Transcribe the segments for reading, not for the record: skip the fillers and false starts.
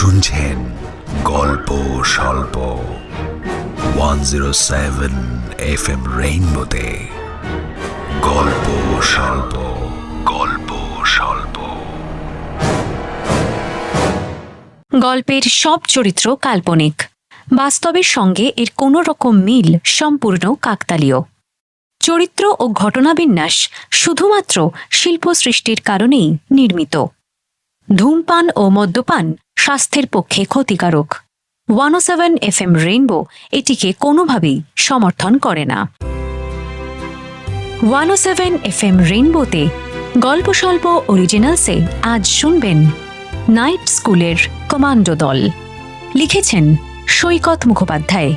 শুনছেন গল্প স্বল্প 107 FM রেইনবোতে। গল্প স্বল্প, গল্প স্বল্প। গল্পের সব চরিত্র কাল্পনিক, বাস্তবের সঙ্গে এর কোনো রকম মিল সম্পূর্ণ কাকতালীয়। চরিত্র ও ঘটনাবিন্যাস শুধুমাত্র শিল্প সৃষ্টির কারণেই নির্মিত। ধূমপান ও মদ্যপান স্বাস্থ্যের পক্ষে ক্ষতিকারক। 107 FM রেইনবো এটিকে কোনোভাবেই সমর্থন করে না। 107 FM রেইনবোতে গল্প স্বল্প অরিজিনালসে আজ শুনবেন নাইট স্কুলের কমান্ডো দল। লিখেছেন সৈকত মুখোপাধ্যায়।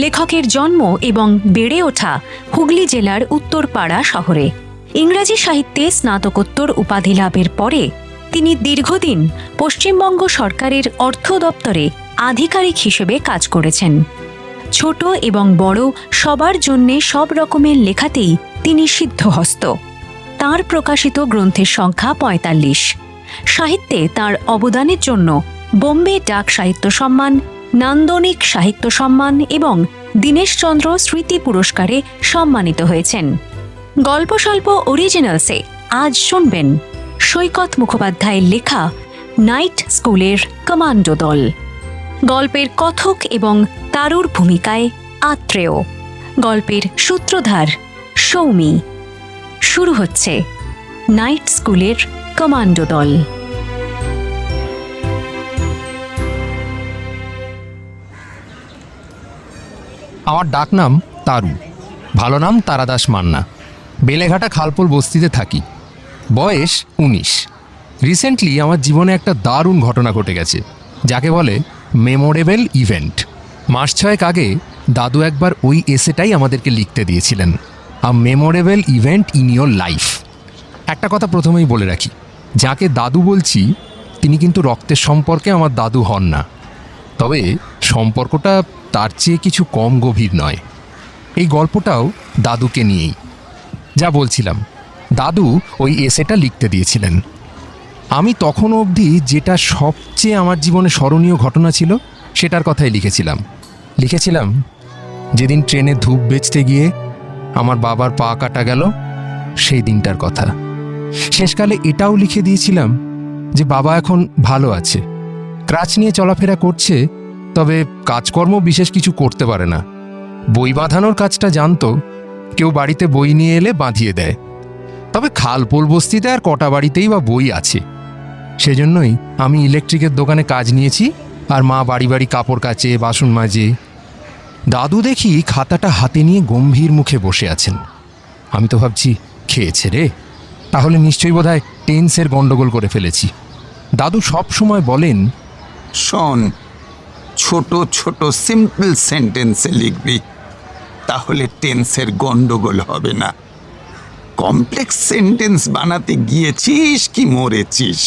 লেখকের জন্ম এবং বেড়ে ওঠা হুগলি জেলার উত্তরপাড়া শহরে। ইংরাজি সাহিত্যে স্নাতকোত্তর উপাধি লাভের পরে তিনি দীর্ঘদিন পশ্চিমবঙ্গ সরকারের অর্থ দপ্তরে আধিকারিক হিসেবে কাজ করেছেন। ছোট এবং বড় সবার জন্যে সব রকমের লেখাতেই তিনি সিদ্ধহস্ত। তাঁর প্রকাশিত গ্রন্থের সংখ্যা ৪৫। সাহিত্যে তাঁর অবদানের জন্য বোম্বে ডাক সাহিত্য সম্মান, নান্দনিক সাহিত্য সম্মান এবং দীনেশচন্দ্র স্মৃতি পুরস্কারে সম্মানিত হয়েছেন। গল্প স্বল্প অরিজিনালসে আজ শুনবেন সৈকত মুখোপাধ্যায়ের লেখা নাইট স্কুলের কমান্ডো দল। গল্পের কথক এবং তারুর ভূমিকায় আত্রেয়। গল্পের সূত্রধার সৌমি। শুরু হচ্ছে নাইট স্কুলের কমান্ডো দল। আমার ডাকনাম তারু, ভালো নাম তারাদাস মান্না। বেলেঘাটা খালপোল বস্তিতে থাকি। বয়স ১৯। রিসেন্টলি আমার জীবনে একটা দারুণ ঘটনা ঘটে গেছে, যাকে বলে মেমোরেবল ইভেন্ট। মাস ৬ আগে দাদু একবার ওই এসেটাই আমাদেরকে লিখতে দিয়েছিলেন, a memorable event in your life. একটা কথা প্রথমেই বলে রাখি, যাকে দাদু বলছি তিনি কিন্তু রক্তের সম্পর্কে আমার দাদু হন না, তবে সম্পর্কটা তার চেয়ে কিছু কম গভীর নয়। এই গল্পটাও দাদুকে নিয়েই। যা বলছিলাম, দাদু ওই এসেটা লিখতে দিয়েছিলেন। আমি তখন অবধি যেটা সবচেয়ে আমার জীবনে স্মরণীয় ঘটনা ছিল সেটার কথাই লিখেছিলাম যেদিন ট্রেনে ধূপ বেচতে গিয়ে আমার বাবার পা কাটা গেল সেই দিনটার কথা। শেষকালে এটাও লিখে দিয়েছিলাম যে বাবা এখন ভালো আছে, ক্রাচ নিয়ে চলাফেরা করছে, তবে কাজকর্ম বিশেষ কিছু করতে পারে না। বই বাঁধানোর কাজটা জানতো, কেউ বাড়িতে বই নিয়ে এলে বাঁধিয়ে দেয়। তবে খালপোল বস্তিতে আর কটা বাড়িতেই বা বই আছে, সেজন্যই আমি ইলেকট্রিকের দোকানে কাজ নিয়েছি, আর মা বাড়ি বাড়ি কাপড় কাচে, বাসন মাজে। দাদু দেখি খাতাটা হাতে নিয়ে গম্ভীর মুখে বসে আছেন। আমি তো ভাবছি খেয়েছে রে, তাহলে নিশ্চয়ই বোধহয় টেন্সের গন্ডগোল করে ফেলেছি। দাদু সব সময় বলেন, শোন, ছোট ছোট সিম্পল সেন্টেন্সে লিখবি, তাহলে টেন্সের গন্ডগোল হবে না। কমপ্লেক্স সেন্টেন্স বানাতে গিয়েছিস কি মরেছিস?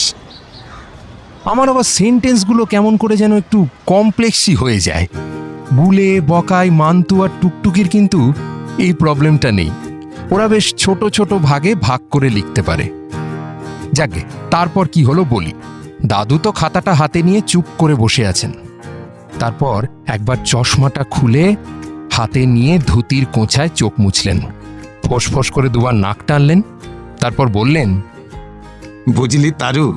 আমার আবার সেন্টেন্সগুলো কেমন করে যেন একটু কমপ্লেক্সই হয়ে যায়। বুলে, বকাই, মান্তু আর টুকটুকির কিন্তু এই প্রবলেমটা নেই। ওরা বেশ ছোট ছোট ভাগে ভাগ করে লিখতে পারে। যাকে তারপর কি হলো বলি। দাদু তো খাতাটা হাতে নিয়ে চুপ করে বসে আছেন। তারপর একবার চশমাটা খুলে হাতে নিয়ে ধুতির কোঁচায় চোখ মুছলেন, ফোঁস করে দুবার নাক টানলেন, তারপর বললেন, বুঝলি তারু,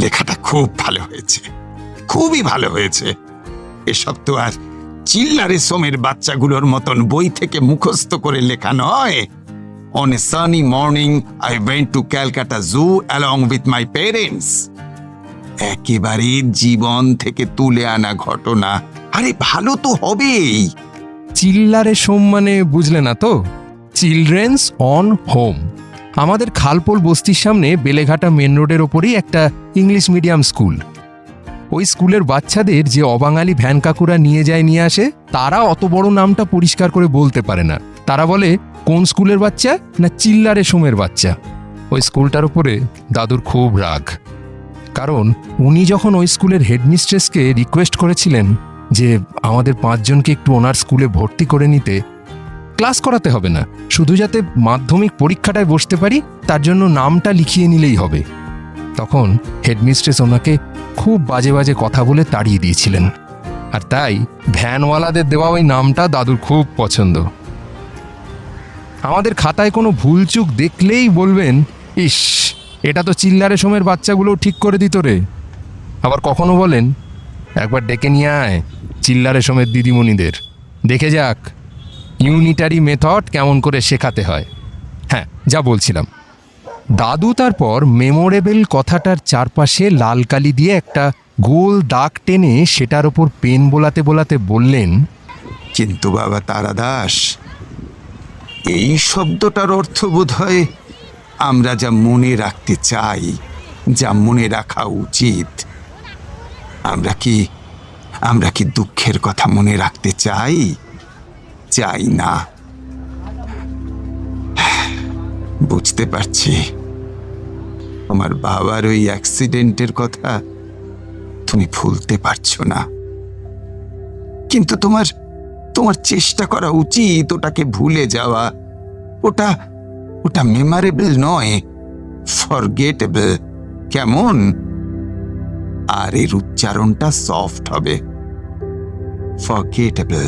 লেখাটা খুব ভালো হয়েছে, খুবই ভালো হয়েছে। এসব তো আর চিল্লারে সোমের বাচ্চাগুলোর মতন বই থেকে মুখস্থ করে লেখা নয়। On a sunny morning I went to Calcutta zoo along with my parents. একেবারে জীবন থেকে তুলে আনা ঘটনা। আরে ভালো তো হবেই। চিল্লারে সোম মানে বুঝলে না তো? Children's on home. আমাদের খালপোল বস্তির সামনে বেলেঘাটা মেন রোডের ওপরেই একটা ইংলিশ মিডিয়াম স্কুল। ওই স্কুলের বাচ্চাদের যে অবাঙালি ভ্যান কাকুরা নিয়ে নিয়ে আসে, তারা অত বড় নামটা পরিষ্কার করে বলতে পারে না। তারা বলে কোন স্কুলের বাচ্চা না চিল্লারে সোমের বাচ্চা। ওই স্কুলটার উপরে দাদুর খুব রাগ, কারণ উনি যখন ওই স্কুলের হেডমিস্ট্রেসকে রিকোয়েস্ট করেছিলেন যে আমাদের 5 জনকে একটু ওনার স্কুলে ভর্তি করে নিতে, ক্লাস করাতে হবে না, শুধু যাতে মাধ্যমিক পরীক্ষাটায় বসতে পারি তার জন্য নামটা লিখিয়ে নিলেই হবে, তখন হেডমিস্ট্রেস ওনাকে খুব বাজে বাজে কথা বলে তাড়িয়ে দিয়েছিলেন। আর তাই ভ্যানওয়ালাদের দেওয়া ওই নামটা দাদুর খুব পছন্দ। আমাদের খাতায় কোনো ভুলচুক দেখলেই বলবেন, ইস, এটা তো চিল্লা রেশমের বাচ্চাগুলোও ঠিক করে দিত রে। আবার কখনো বলেন, একবার ডেকে নিয়ে আয় চিল্লা রেশমের দিদিমণিদের, দেখে যাক ইউনিটারি মেথড কেমন করে শেখাতে হয়। হ্যাঁ, যা বলছিলাম, দাদু তারপর মেমোরেবল কথাটার চারপাশে লাল কালি দিয়ে একটা গোল দাগ টেনে সেটার ওপর পেন বোলাতে বোলাতে বললেন, কিন্তু বাবা তারাদাস, এই শব্দটার অর্থ বোধহয় আমরা যা মনে রাখতে চাই, যা মনে রাখা উচিত। আমরা কি দুঃখের কথা মনে রাখতে চাই? চাই না। বুঝতে পারছি আমার বাবার ওই অ্যাক্সিডেন্টের কথা তুমি ভুলতে পারছো না, কিন্তু তোমার চেষ্টা করা উচিত ওটাকে ভুলে যাওয়া। ওটা মেমোরেবল নয়, ফরগেটেবল। কেমন? আর এর উচ্চারণটা সফট হবে, ফরগেটেবল।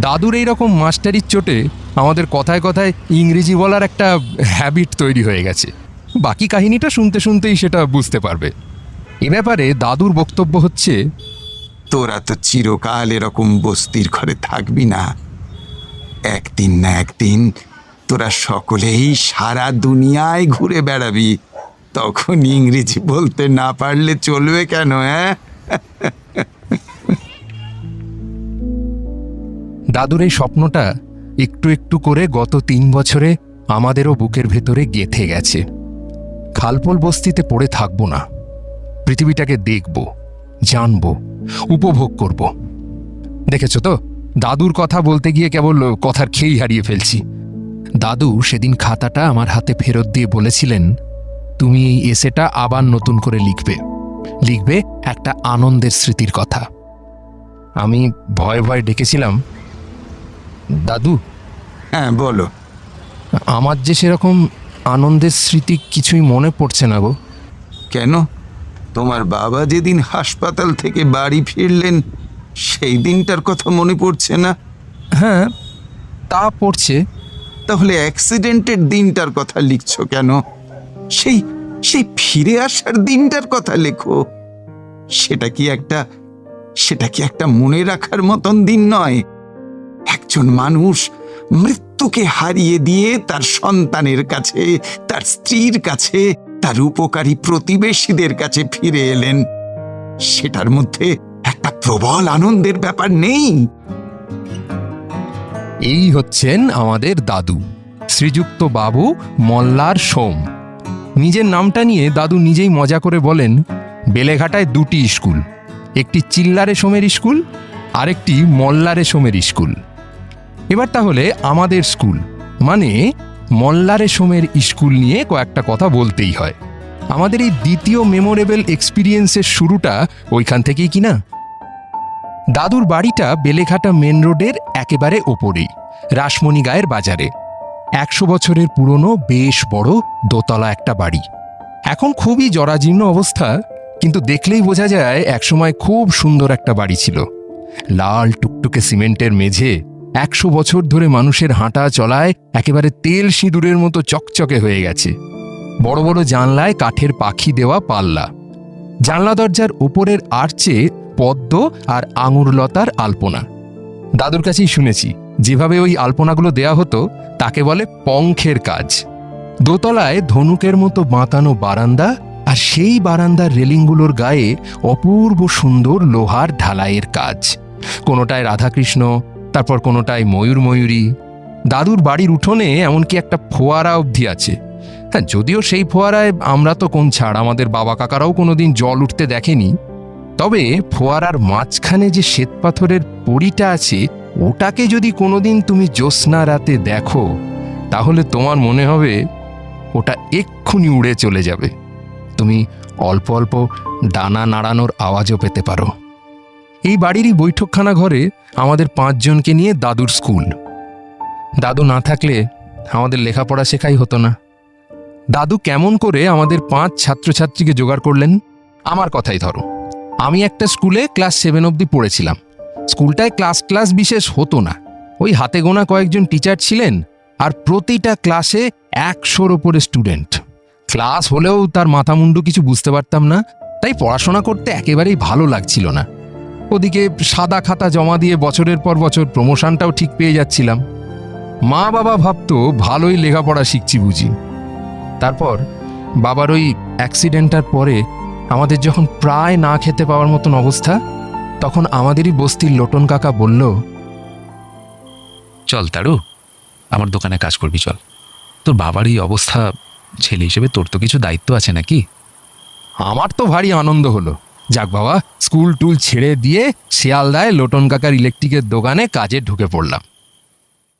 দাদুর এইরকম মাস্টারির চোটে আমাদের কথায় কথায় ইংরেজি বলার একটা হ্যাবিট তৈরি হয়ে গেছে। বাকি কাহিনীটা শুনতে শুনতেই সেটা বুঝতে পারবে। এ ব্যাপারে দাদুর বক্তব্য হচ্ছে, তোরা তো চিরকাল এরকম বস্তির ঘরে থাকবি না। একদিন না একদিন তোরা সকলেই সারা দুনিয়ায় ঘুরে বেড়াবি। তখন ইংরেজি বলতে না পারলে চলবে কেন? হ্যাঁ, দাদুর এই স্বপ্নটা একটু একটু করে গত 3 বছরে আমাদেরও বুকের ভেতরে গেঁথে গেছে। খালপোল বস্তিতে পড়ে থাকবো না, পৃথিবীটাকে দেখব, জানব, উপভোগ করব। দেখেছ তো, দাদুর কথা বলতে গিয়ে কেবল কথার খেই হারিয়ে ফেলছি। দাদু সেদিন খাতাটা আমার হাতে ফেরত দিয়ে বলেছিলেন, তুমি এই এসেটা আবার নতুন করে লিখবে একটা আনন্দের স্মৃতির কথা। আমি ভয়ে ভয়ে ডেকেছিলাম, দাদু। হ্যাঁ, বলো। আমার যে সেরকম আনন্দের স্মৃতি কিছুই মনে পড়ছে না গো। কেন? তোমার বাবা যেদিন হাসপাতাল থেকে বাড়ি ফিরলেন সেই দিনটার কথা মনে পড়ছে না? হ্যাঁ, তা পড়ছে। তাহলে অ্যাক্সিডেন্টের দিনটার কথা লিখছো কেন? সেই ফিরে আসার দিনটার কথা লেখো। সেটা কি একটা মনে রাখার মতন দিন নয়? একজন মানুষ মৃত্যুকে হারিয়ে দিয়ে তার সন্তানের কাছে, তার স্ত্রীর কাছে, তার উপকারী প্রতিবেশীদের কাছে ফিরে এলেন। সেটার মধ্যে একটা প্রবল আনন্দের ব্যাপার নেই? এই হচ্ছেন আমাদের দাদু, শ্রীযুক্ত বাবু মল্লার সোম। নিজের নামটা নিয়ে দাদু নিজেই মজা করে বলেন, বেলেঘাটায় 2টি স্কুল, একটি চিল্লা রেশমের স্কুল, আরেকটি মল্লা রেশমের স্কুল। এবার তাহলে আমাদের স্কুল মানে মল্লা রেশমের স্কুল নিয়ে কয়েকটা কথা বলতেই হয়। আমাদের এই দ্বিতীয় মেমোরেবল এক্সপিরিয়েন্সের শুরুটা ওইখান থেকেই কিনা। দাদুর বাড়িটা বেলেঘাটা মেন রোডের একেবারে ওপরেই, রাসমণি গায়ের বাজারে। 100 বছরের পুরনো বেশ বড় দোতলা একটা বাড়ি। এখন খুবই জরাজীর্ণ অবস্থা, কিন্তু দেখলেই বোঝা যায় একসময় খুব সুন্দর একটা বাড়ি ছিল। লাল টুকটুকে সিমেন্টের মেঝে, 100 বছর ধরে মানুষের হাঁটা চলায় একেবারে তেল সিঁদুরের মতো চকচকে হয়ে গেছে। বড় বড় জানলায় কাঠের পাখি দেওয়া পাল্লা, জানলা দরজার ওপরের আর্চে পদ্ম আর আঙুরলতার আলপনা। দাদুর কাছেই শুনেছি যেভাবে ওই আলপনাগুলো দেয়া হতো তাকে বলে পঙ্খের কাজ। দোতলায় ধনুকের মতো বাঁকানো বারান্দা, আর সেই বারান্দার রেলিংগুলোর গায়ে অপূর্ব সুন্দর লোহার ঢালাইয়ের কাজ। কোনোটায় রাধাকৃষ্ণ, তারপর কোনোটায় ময়ূরী। দাদুর বাড়ির উঠোনে এমনকি একটা ফোয়ারা অবধি আছে। হ্যাঁ, যদিও সেই ফোয়ারায় আমরা তো কোন ছাড়, আমাদের বাবা কাকারাও কোনোদিন জল উঠতে দেখেনি। তবে ফোয়ারার মাঝখানে যে শ্বেতপাথরের পরিটা আছে, ওটাকে যদি কোনোদিন তুমি জ্যোৎস্না রাতে দেখো, তাহলে তোমার মনে হবে ওটা এক্ষুনি উড়ে চলে যাবে। তুমি অল্প অল্প ডানা নাড়ানোর আওয়াজও পেতে পারো। এই বাড়িরই বৈঠকখানা ঘরে আমাদের 5 জনকে নিয়ে দাদুর স্কুল। দাদু না থাকলে আমাদের লেখাপড়া শেখাই হতো না। দাদু কেমন করে আমাদের 5 ছাত্রছাত্রীকে জোগাড় করলেন? আমার কথাই ধরো, আমি একটা স্কুলে ক্লাস 7 অবধি পড়েছিলাম। স্কুলটায় ক্লাস বিশেষ হতো না, ওই হাতে গোনা কয়েকজন টিচার ছিলেন, আর প্রতিটা ক্লাসে 100-র ওপরে স্টুডেন্ট। ক্লাস হলেও তার মাথা মুন্ডু কিছু বুঝতে পারতাম না, তাই পড়াশোনা করতে একেবারেই ভালো লাগছিল না। ওদিকে সাদা খাতা জমা দিয়ে বছরের পর বছর প্রমোশনটাও ঠিক পেয়ে যাচ্ছিলাম। মা বাবা ভাবতো ভালোই লেখাপড়া শিখছি বুঝি। তারপর বাবার ওই অ্যাক্সিডেন্টটার পরে আমাদের যখন প্রায় না খেতে পাওয়ার মতন অবস্থা, তখন আমাদেরই বস্তির লোটন কাকা বলল, চল তারু, আমার দোকানে কাজ করবি, চল। তোর বাবার এই অবস্থা, ছেলে হিসেবে তোর তো কিছু দায়িত্ব আছে নাকি? আমার তো ভারী আনন্দ হলো। যাক বাবা, স্কুল টুল ছেড়ে দিয়ে শিয়ালদায় লোটন কাকার ইলেকট্রিকের দোকানে কাজে ঢুকে পড়লাম।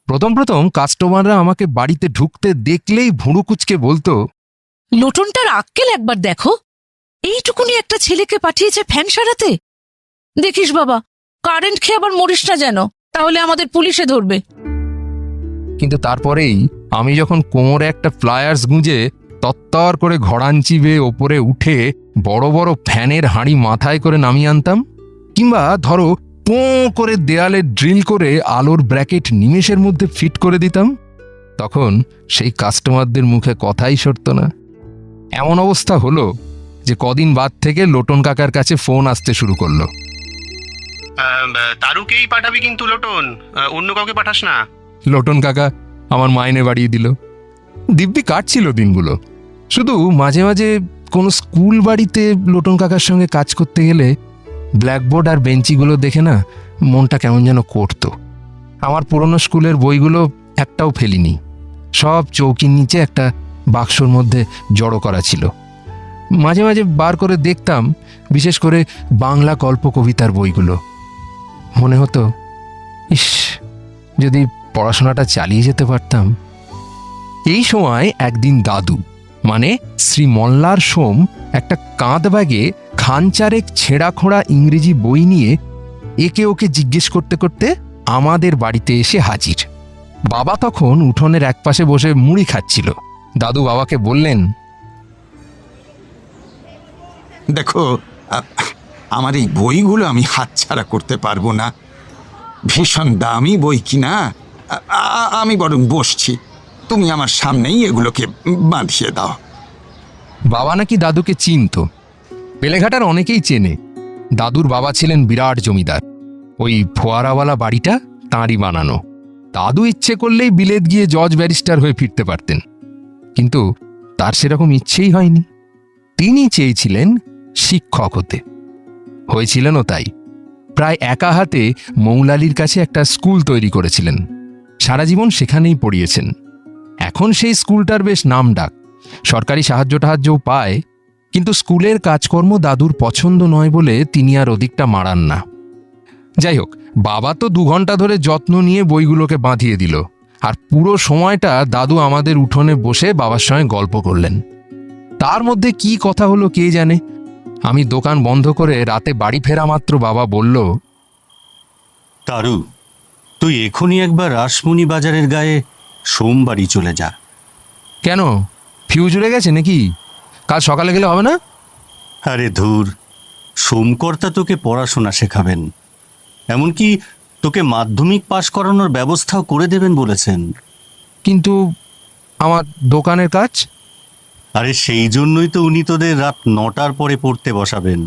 প্রথম কাস্টমাররা আমাকে বাড়িতে ঢুকতে দেখলেই ভুঁড়ু কুচকে বলতো, লোটনটার আক্কেল একবার দেখো, এইটুকুনি একটা ছেলেকে পাঠিয়েছে ফ্যান সারাতে। দেখিস বাবা, কারেন্ট খেয়ে আবার মরিস না যেন, তাহলে আমাদের পুলিশে ধরবে। কিন্তু তারপরেই আমি যখন কোমরে একটা ফ্লায়ার্স গুঁজে তত্তর করে ঘড়ান চিবে ওপরে উঠে বড় বড় ফ্যানের হাঁড়ি মাথায় করে নামিয়ে আনতাম, কিংবা ধরো পোঁ করে দেয়ালে ড্রিল করে আলোর ব্র্যাকেট নিমেষের মধ্যে ফিট করে দিতাম, তখন সেই কাস্টমারদের মুখে কথাই সরত না। এমন অবস্থা হলো যে কদিন বাদ থেকে লোটন কাকার কাছে ফোন আসতে শুরু করলো। তারুকেই পাঠাবি কিন্তু লোটন, অন্য কাউকে পাঠাস না। লোটন কাকা আমার মাইনে বাড়িয়ে দিল। দিব্যি কাটছিল দিনগুলো। শুধু মাঝে মাঝে কোনো স্কুল বাড়িতে লোটন কাকার সঙ্গে কাজ করতে গেলে ব্ল্যাকবোর্ড আর বেঞ্চিগুলো দেখে না মনটা কেমন যেন করতো। আমার পুরনো স্কুলের বইগুলো একটাও ফেলিনি, সব চৌকির নিচে একটা বাক্সর মধ্যে জড়ো করা ছিল। মাঝে মাঝে বার করে দেখতাম, বিশেষ করে বাংলা গল্প কবিতার বইগুলো। মনে হতো, ইস, যদি পড়াশোনাটা চালিয়ে যেতে পারতাম। এই সময় একদিন দাদু, মানে শ্রী মল্লার সোম, একটা কাঁধ ব্যাগে খানচারেক ছেঁড়া খোঁড়া ইংরেজি বই নিয়ে একে ওকে জিজ্ঞেস করতে করতে আমাদের বাড়িতে এসে হাজির। বাবা তখন উঠোনের একপাশে বসে মুড়ি খাচ্ছিল। দাদু বাবাকে বললেন, দেখো, আমার এই বইগুলো আমি হাতছাড়া করতে পারবো না। ভীষণ দামি বই কিনা। আমি বরং বসছি, তুমি আমার সামনেই এগুলোকে বাঁধিয়ে দাও। বাবা নাকি দাদুকে চিনত। বেলেঘাটার অনেকেই চেনে। দাদুর বাবা ছিলেন বিরাট জমিদার। ওই ফোয়ারাওয়ালা বাড়িটা তাঁরই বানানো। দাদু ইচ্ছে করলেই বিলেত গিয়ে জজ ব্যারিস্টার হয়ে ফিরতে পারতেন, কিন্তু তার সেরকম ইচ্ছেই হয়নি। তিনি চেয়েছিলেন শিক্ষক হতে। হয়েছিলেনও তাই। প্রায় একা হাতে মৌলালির কাছে একটা স্কুল তৈরি করেছিলেন। সারা জীবন সেখানেই পড়িয়েছেন। এখন সেই স্কুলটার বেশ নাম ডাক, সরকারি সাহায্যও পায়, কিন্তু স্কুলের কাজকর্ম দাদুর পছন্দ নয় বলে তিনি আর ওদিকটা মারান না। যাই হোক, বাবা তো 2 ঘন্টা ধরে যত্ন নিয়ে বইগুলোকে বাঁধিয়ে দিল, আর পুরো সময়টা দাদু আমাদের উঠোনে বসে বাবার সঙ্গে গল্প করলেন। তার মধ্যে কি কথা হলো কে জানে। আমি দোকান বন্ধ করে রাতে বাড়ি ফেরা মাত্র বাবা বলল, তারু, তুই এখনই একবার রাসমণি বাজারের গায়ে সোমবারই চলে যা। কেন, ফিউজ উড়ে গেছে নাকি? কাল সকালে গেলে হবে না? আরে ধুর, সোমকর্তা তোকে পড়াশোনা শেখাবেন, এমনকি তোকে মাধ্যমিক পাশ করানোর ব্যবস্থাও করে দেবেন বলেছেন। কিন্তু আমার দোকানের কাজ? আরে সেই জন্যই তো উনি তোদের রাত 9টার পরে পড়তে বসাবেন।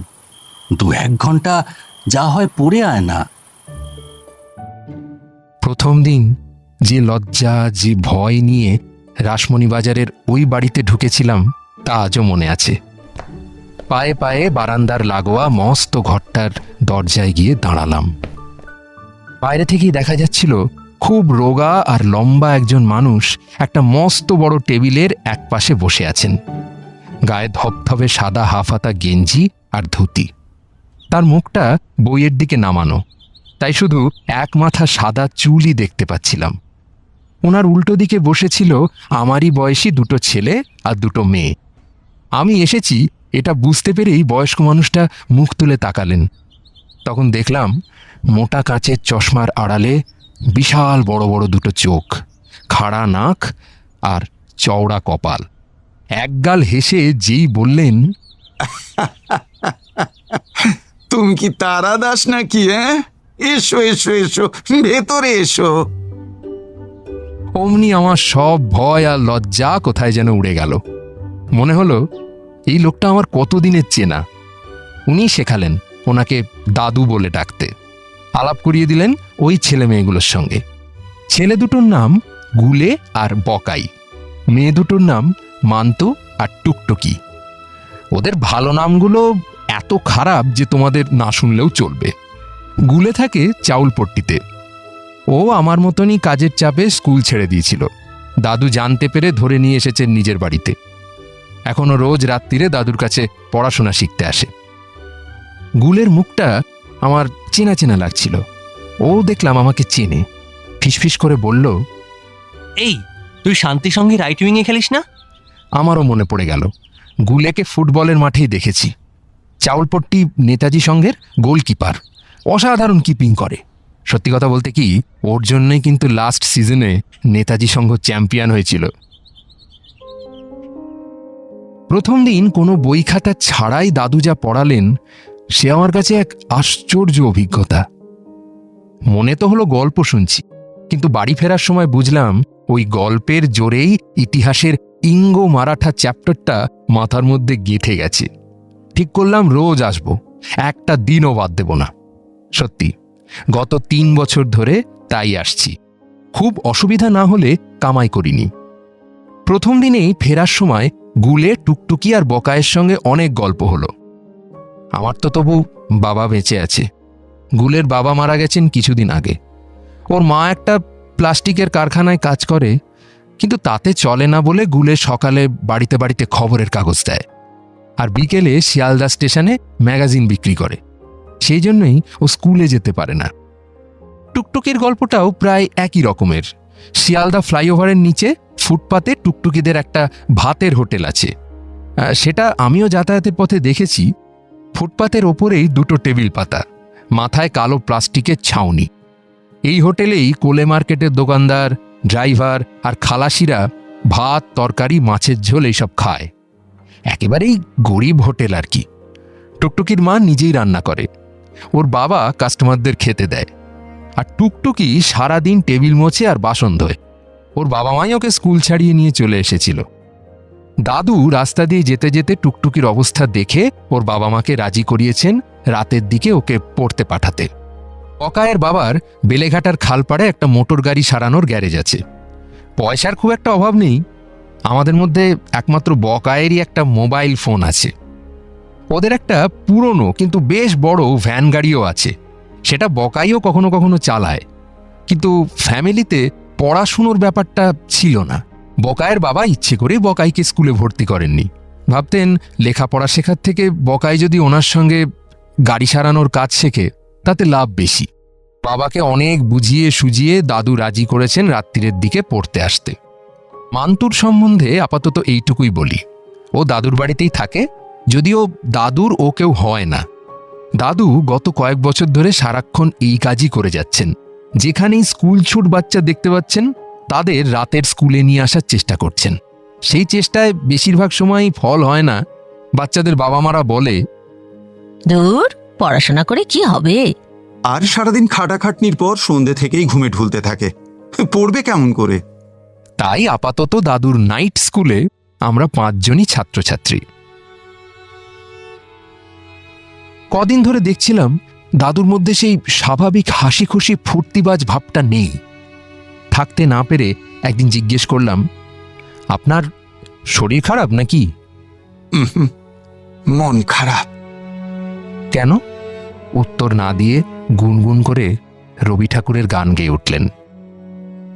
2-1 ঘন্টা যা হয় পড়ে আয় না। প্রথম দিন যে লজ্জা, যে ভয় নিয়ে রাসমণি বাজারের ওই বাড়িতে ঢুকেছিলাম তা আজও মনে আছে। পায়ে পায়ে বারান্দার লাগোয়া মস্ত ঘরটার দরজায় গিয়ে দাঁড়ালাম। বাইরে থেকেই দেখা যাচ্ছিল খুব রোগা আর লম্বা একজন মানুষ একটা মস্ত বড় টেবিলের একপাশে বসে আছেন। গায়ে ধবধবে সাদা হাফহাতা গেঞ্জি আর ধুতি। তার মুখটা বইয়ের দিকে নামানো, তাই শুধু এক মাথা সাদা চুলই দেখতে পাচ্ছিলাম। ওনার উল্টো দিকে বসেছিল আমারই বয়সী 2 ছেলে আর 2 মেয়ে। আমি এসেছি এটা বুঝতে পেরেই বয়স্ক মানুষটা মুখ তুলে তাকালেন। তখন দেখলাম মোটা কাঁচের চশমার আড়ালে বিশাল বড় বড় 2 চোখ, খাড়া নাক আর চওড়া কপাল। একগাল হেসে যেই বললেন, তুমি কি তারা দাস নাকি? এসো এসো এসো, ভেতরে এসো। অমনি আমার সব ভয় আর লজ্জা কোথায় যেন উড়ে গেল। মনে হলো এই লোকটা আমার কতদিনের চেনা। উনি শেখালেন ওনাকে দাদু বলে ডাকতে। আলাপ করিয়ে দিলেন ওই ছেলে মেয়েগুলোর সঙ্গে। ছেলে দুটোর নাম গুলে আর বকাই, মেয়ে দুটোর নাম মান্তু আর টুকটুকি। ওদের ভালো নামগুলো এত খারাপ যে তোমাদের না শুনলেও চলবে। গুলে থাকে চাউলপট্টিতে। ও আমার মতনই কাজের চাপে স্কুল ছেড়ে দিয়েছিল। দাদু জানতে পেরে ধরে নিয়ে এসেছেন নিজের বাড়িতে। এখনো রোজ রাত্রিরে দাদুর কাছে পড়াশোনা শিখতে আসে। গুলের মুখটা আমার চেনা চেনা লাগছিল। ও দেখলাম আমাকে চেনে। ফিসফিস করে বলল, এই তুই শান্তি সঙ্গে রাইট উইংয়ে খেলিস না? আমারও মনে পড়ে গেল, গুলেকে ফুটবলের মাঠেই দেখেছি। চাউলপট্টি নেতাজি সংঘের গোলকিপার, অসাধারণ কিপিং করে। সত্যি কথা বলতে কি, ওর জন্যই কিন্তু লাস্ট সিজনে নেতাজি সংঘ চ্যাম্পিয়ন হয়েছিল। প্রথম দিন কোনো বই খাতা ছাড়াই দাদু যা পড়ালেন সে আমার কাছে এক আশ্চর্য অভিজ্ঞতা। মনে তো হলো গল্প শুনছি, কিন্তু বাড়ি ফেরার সময় বুঝলাম ওই গল্পের জোরেই ইতিহাসের ইঙ্গো মারাঠা চ্যাপ্টারটা মাথার মধ্যে গেঁথে গেছে। ঠিক করলাম রোজ আসব, একটা দিনও বাদ দেব না। সত্যি গত 3 বছর ধরে তাই আসছি। খুব অসুবিধা না হলে কামাই করিনি। প্রথম দিনেই ফেরার সময় গুলে, টুকটুকি আর বকায়ের সঙ্গে অনেক গল্প হলো। আমার তো তবু বাবা বেঁচে আছে। গুলের বাবা মারা গেছেন কিছুদিন আগে। ওর মা একটা প্লাস্টিকের কারখানায় কাজ করে, কিন্তু তাতে চলে না বলে গুলে সকালে বাড়িতে বাড়িতে খবরের কাগজ দেয়, আর বিকেলে শিয়ালদা স্টেশনে ম্যাগাজিন বিক্রি করে। সেই জন্যই ও স্কুলে যেতে পারে না। টুকটুকির গল্পটাও প্রায় একই রকমের। শিয়ালদা ফ্লাইওভারের নিচে ফুটপাতে টুকটুকিদের একটা ভাতের হোটেল আছে। সেটা আমিও যাতায়াতের পথে দেখেছি। ফুটপাতের ওপরেই 2টো টেবিল পাতা, মাথায় কালো প্লাস্টিকের ছাউনি। এই হোটেলেই কোলে মার্কেটের দোকানদার, ড্রাইভার আর খালাসিরা ভাত, তরকারি, মাছের ঝোল এইসব খায়। একেবারেই গরিব হোটেল আর কি। টুকটুকির মা নিজেই রান্না করে, ওর বাবা কাস্টমারদের খেতে দেয়, আর টুকটুকি সারাদিন টেবিল মোছে আর বাসন ধোয়। ওর বাবা মাই ওকে স্কুল ছাড়িয়ে নিয়ে চলে এসেছিল। দাদু রাস্তা দিয়ে যেতে যেতে টুকটুকির অবস্থা দেখে ওর বাবা মাকে রাজি করিয়েছেন রাতের দিকে ওকে পড়তে পাঠাতে। বকায়ের বাবার বেলেঘাটার খালপাড়ে একটা মোটর গাড়ি সারানোর গ্যারেজ আছে। পয়সার খুব একটা অভাব নেই। আমাদের মধ্যে একমাত্র বকায়েরই একটা মোবাইল ফোন আছে। ওদের একটা পুরনো কিন্তু বেশ বড় ভ্যান গাড়িও আছে। সেটা বকাইও কখনো কখনো চালায়। কিন্তু ফ্যামিলিতে পড়াশুনোর ব্যাপারটা ছিল না। বকায়ের বাবা ইচ্ছে করে বকাইকে স্কুলে ভর্তি করেননি। ভাবতেন লেখাপড়া শেখার থেকে বকাই যদি ওনার সঙ্গে গাড়ি সারানোর কাজ শেখে তাতে লাভ বেশি। বাবাকে অনেক বুঝিয়ে সুজিয়ে দাদু রাজি করেছেন রাত্রিরের দিকে পড়তে আসতে। মান্তুর সম্বন্ধে আপাতত এইটুকুই বলি, ও দাদুর বাড়িতেই থাকে, যদিও দাদুর ও কেউ হয় না। দাদু গত কয়েক বছর ধরে সারাক্ষণ এই কাজই করে যাচ্ছেন। যেখানেই স্কুল ছুট বাচ্চা দেখতে পাচ্ছেন তাদের রাতের স্কুলে নিয়ে আসার চেষ্টা করছেন। সেই চেষ্টায় বেশিরভাগ সময়ই ফল হয় না। বাচ্চাদের বাবা মারা বলে, দূর, পড়াশোনা করে কি হবে? আর সারাদিন খাটাখাটনির পর সন্ধ্যে থেকেই ঘুমে ঢুলতে থাকে, পড়বে কেমন করে? তাই আপাতত দাদুর নাইট স্কুলে আমরা 5 জনই ছাত্রছাত্রী। কদিন ধরে দেখছিলাম দাদুর মধ্যে সেই স্বাভাবিক হাসি খুশি ফুর্তিবাজ ভাবটা নেই। থাকতে না পেরে একদিন জিজ্ঞেস করলাম, আপনার শরীর খারাপ নাকি? মন খারাপ। কেন? উত্তর না দিয়ে গুনগুন করে রবি ঠাকুরের গান গেয়ে উঠলেন।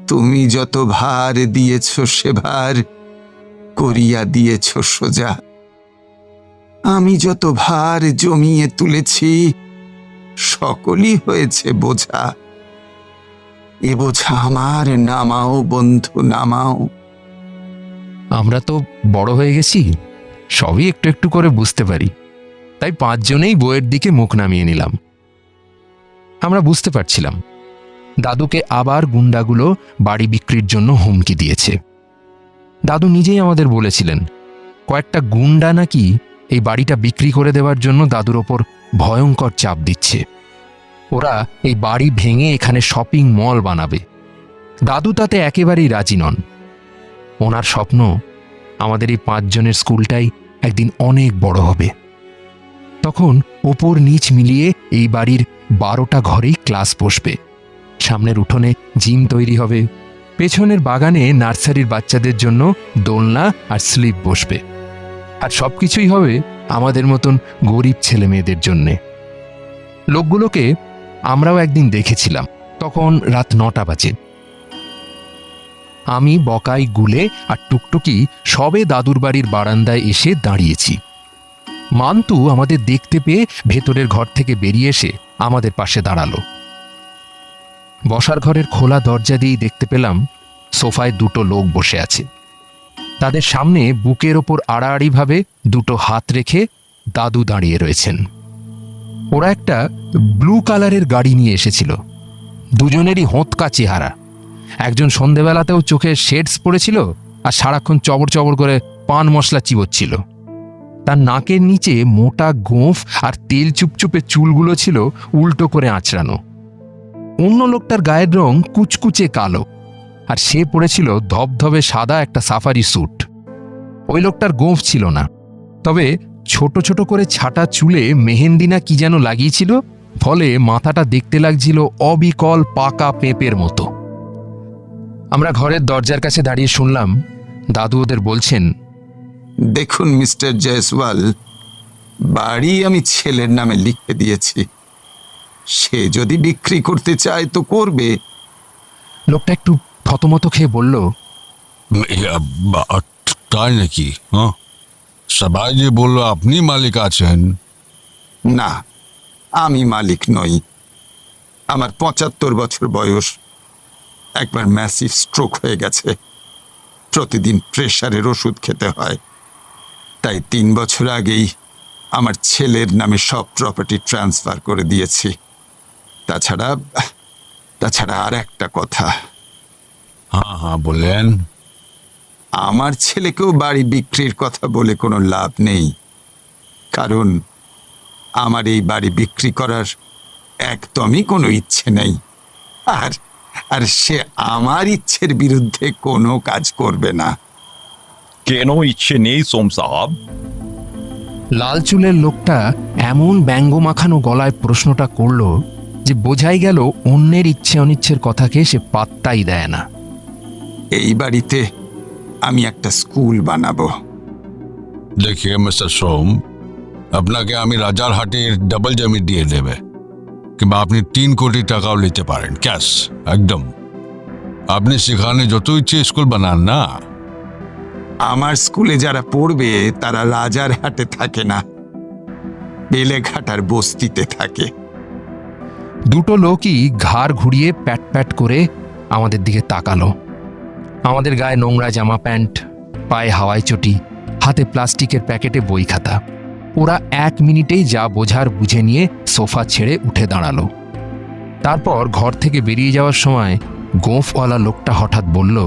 তুমি যত ভার দিয়েছ সে ভার করিয়া দিয়েছ সোজা, আমি যত ভার জমিয়ে তুলেছি সকলই হয়েছে বোঝা। এ বোঝা আমার, নামাও বন্ধু নামাও। আমরা তো বড় হয়ে গেছি, সবই একটু একটু করে বুঝতে পারি। তাই 5 জনেই বইয়ের দিকে মুখ নামিয়ে নিলাম। আমরা বুঝতে পারছিলাম দাদুকে আবার গুন্ডাগুলো বাড়ি বিক্রির জন্য হুমকি দিয়েছে। দাদু নিজেই আমাদের বলেছিলেন, কয়েকটা গুন্ডা নাকি এই বাড়িটা বিক্রি করে দেওয়ার জন্য দাদুর ওপর ভয়ঙ্কর চাপ দিচ্ছে। ওরা এই বাড়ি ভেঙে এখানে শপিং মল বানাবে। দাদু তাতে একেবারেই রাজি নন। ওনার স্বপ্ন আমাদের এই 5 জনের স্কুলটাই একদিন অনেক বড় হবে। তখন ওপর নিচ মিলিয়ে এই বাড়ির 12টা ঘরেই ক্লাস বসবে। সামনের উঠোনে জিম তৈরি হবে, পেছনের বাগানে নার্সারির বাচ্চাদের জন্য দোলনা আর স্লিপ বসবে, আর সবকিছুই হবে আমাদের মতন গরিব ছেলে মেয়েদের জন্যে। লোকগুলোকে আমরাও একদিন দেখেছিলাম, তখন রাত 9টা বাজে। আমি, বকাই, গুলে আর টুকটুকি সবে দাদুর বাড়ির বারান্দায় এসে দাঁড়িয়েছি। মান্তু আমাদের দেখতে পেয়ে ভেতরের ঘর থেকে বেরিয়ে এসে আমাদের পাশে দাঁড়ালো। বসার ঘরের খোলা দরজা দিয়েই দেখতে পেলাম সোফায় 2টো লোক বসে আছে। তাদের সামনে বুকের ওপর আড়াআড়িভাবে 2টো হাত রেখে দাদু দাঁড়িয়ে রয়েছেন। ওরা একটা ব্লু কালারের গাড়ি নিয়ে এসেছিল। দুজনেরই হোঁতকা চেহারা। একজন সন্ধেবেলাতেও চোখে শেডস পড়েছিল আর সারাক্ষণ চবর চবর করে পান মশলা চিবোচ্ছিল। তার নাকের নিচে মোটা গোঁফ আর তেল চুপচুপে চুলগুলো ছিল উল্টো করে আঁচড়ানো। অন্য লোকটার গায়ের রং কুচকুচে কালো, আর সে পরেছিল ধবধবে সাদা একটা সাফারি স্যুট। ওই লোকটার গোঁফ ছিল না, তবে ছোট ছোট করে ছাটা চুলে মেহেন্দি না কি যেন লাগিয়েছিল, ফলে মাথাটা দেখতে লাগছিল অবিকল পাকা পেঁপের মতো। আমরা ঘরের দরজার কাছে দাঁড়িয়ে শুনলাম দাদু ওদের বলছেন, দেখুন মিস্টার জয়সওয়াল, বাড়ি আমি ছেলের নামে লিখে দিয়েছি। সে যদি বিক্রি করতে চায় তো করবে। লোকটা একটু থতমত খেয়ে বলল, তাই নাকি? হ্যাঁ, সবাই যে বললো আপনি মালিক আছেন। না, আমি মালিক নই। আমার 75 বছর বয়স। একবার ম্যাসিভ স্ট্রোক হয়ে গেছে। প্রতিদিন প্রেশারের ওষুধ খেতে হয়। তাই 3 বছর আগেই আমার ছেলের নামে সব প্রপার্টি ট্রান্সফার করে দিয়েছি। তাছাড়া আর একটা কথা। হ্যাঁ বলেন। আমার ছেলেকেও বাড়ি বিক্রির কথা বলে কোনো লাভ নেই, কারণ আমার এই বাড়ি বিক্রি করার একদমই কোনো ইচ্ছে নেই। আর সে আমার ইচ্ছের বিরুদ্ধে কোনো কাজ করবে না। কেন ইচ্ছে নেই সোম সাহাব? লাল চুলের লোকটা এমন ব্যঙ্গ মাখানো গলায় প্রশ্নটা করল যে বোঝাই গেল অন্যের ইচ্ছে অনিচ্ছের কথাকে সে পাত্তাই দেয় না। এই বাড়িতে আমি একটা স্কুল বানাবো। দেখিয়ে মিস্টার সোম, আপনাকে আমি রাজারহাটের ডাবল জমি দিয়ে দেবে, কিংবা আপনি 3 কোটি টাকাও নিতে পারেন ক্যাশ একদম। আপনি সেখানে যত ইচ্ছে স্কুল বানান না। আমার স্কুলে যারা পড়বে তারা রাজারহাটে থাকে না, বেলেঘাটার বস্তিতে থাকে। 2টো লোকই ঘাড় ঘুরিয়ে প্যাট প্যাট করে আমাদের দিকে তাকালো। আমাদের গায়ে নোংরা জামা প্যান্ট, পায়ে হাওয়াই চটি, হাতে প্লাস্টিকের প্যাকেটে বই খাতা। ওরা 1 মিনিটেই যা বোঝার বুঝে নিয়ে সোফা ছেড়ে উঠে দাঁড়ালো। তারপর ঘর থেকে বেরিয়ে যাওয়ার সময় গোঁফওয়ালা লোকটা হঠাৎ বলল,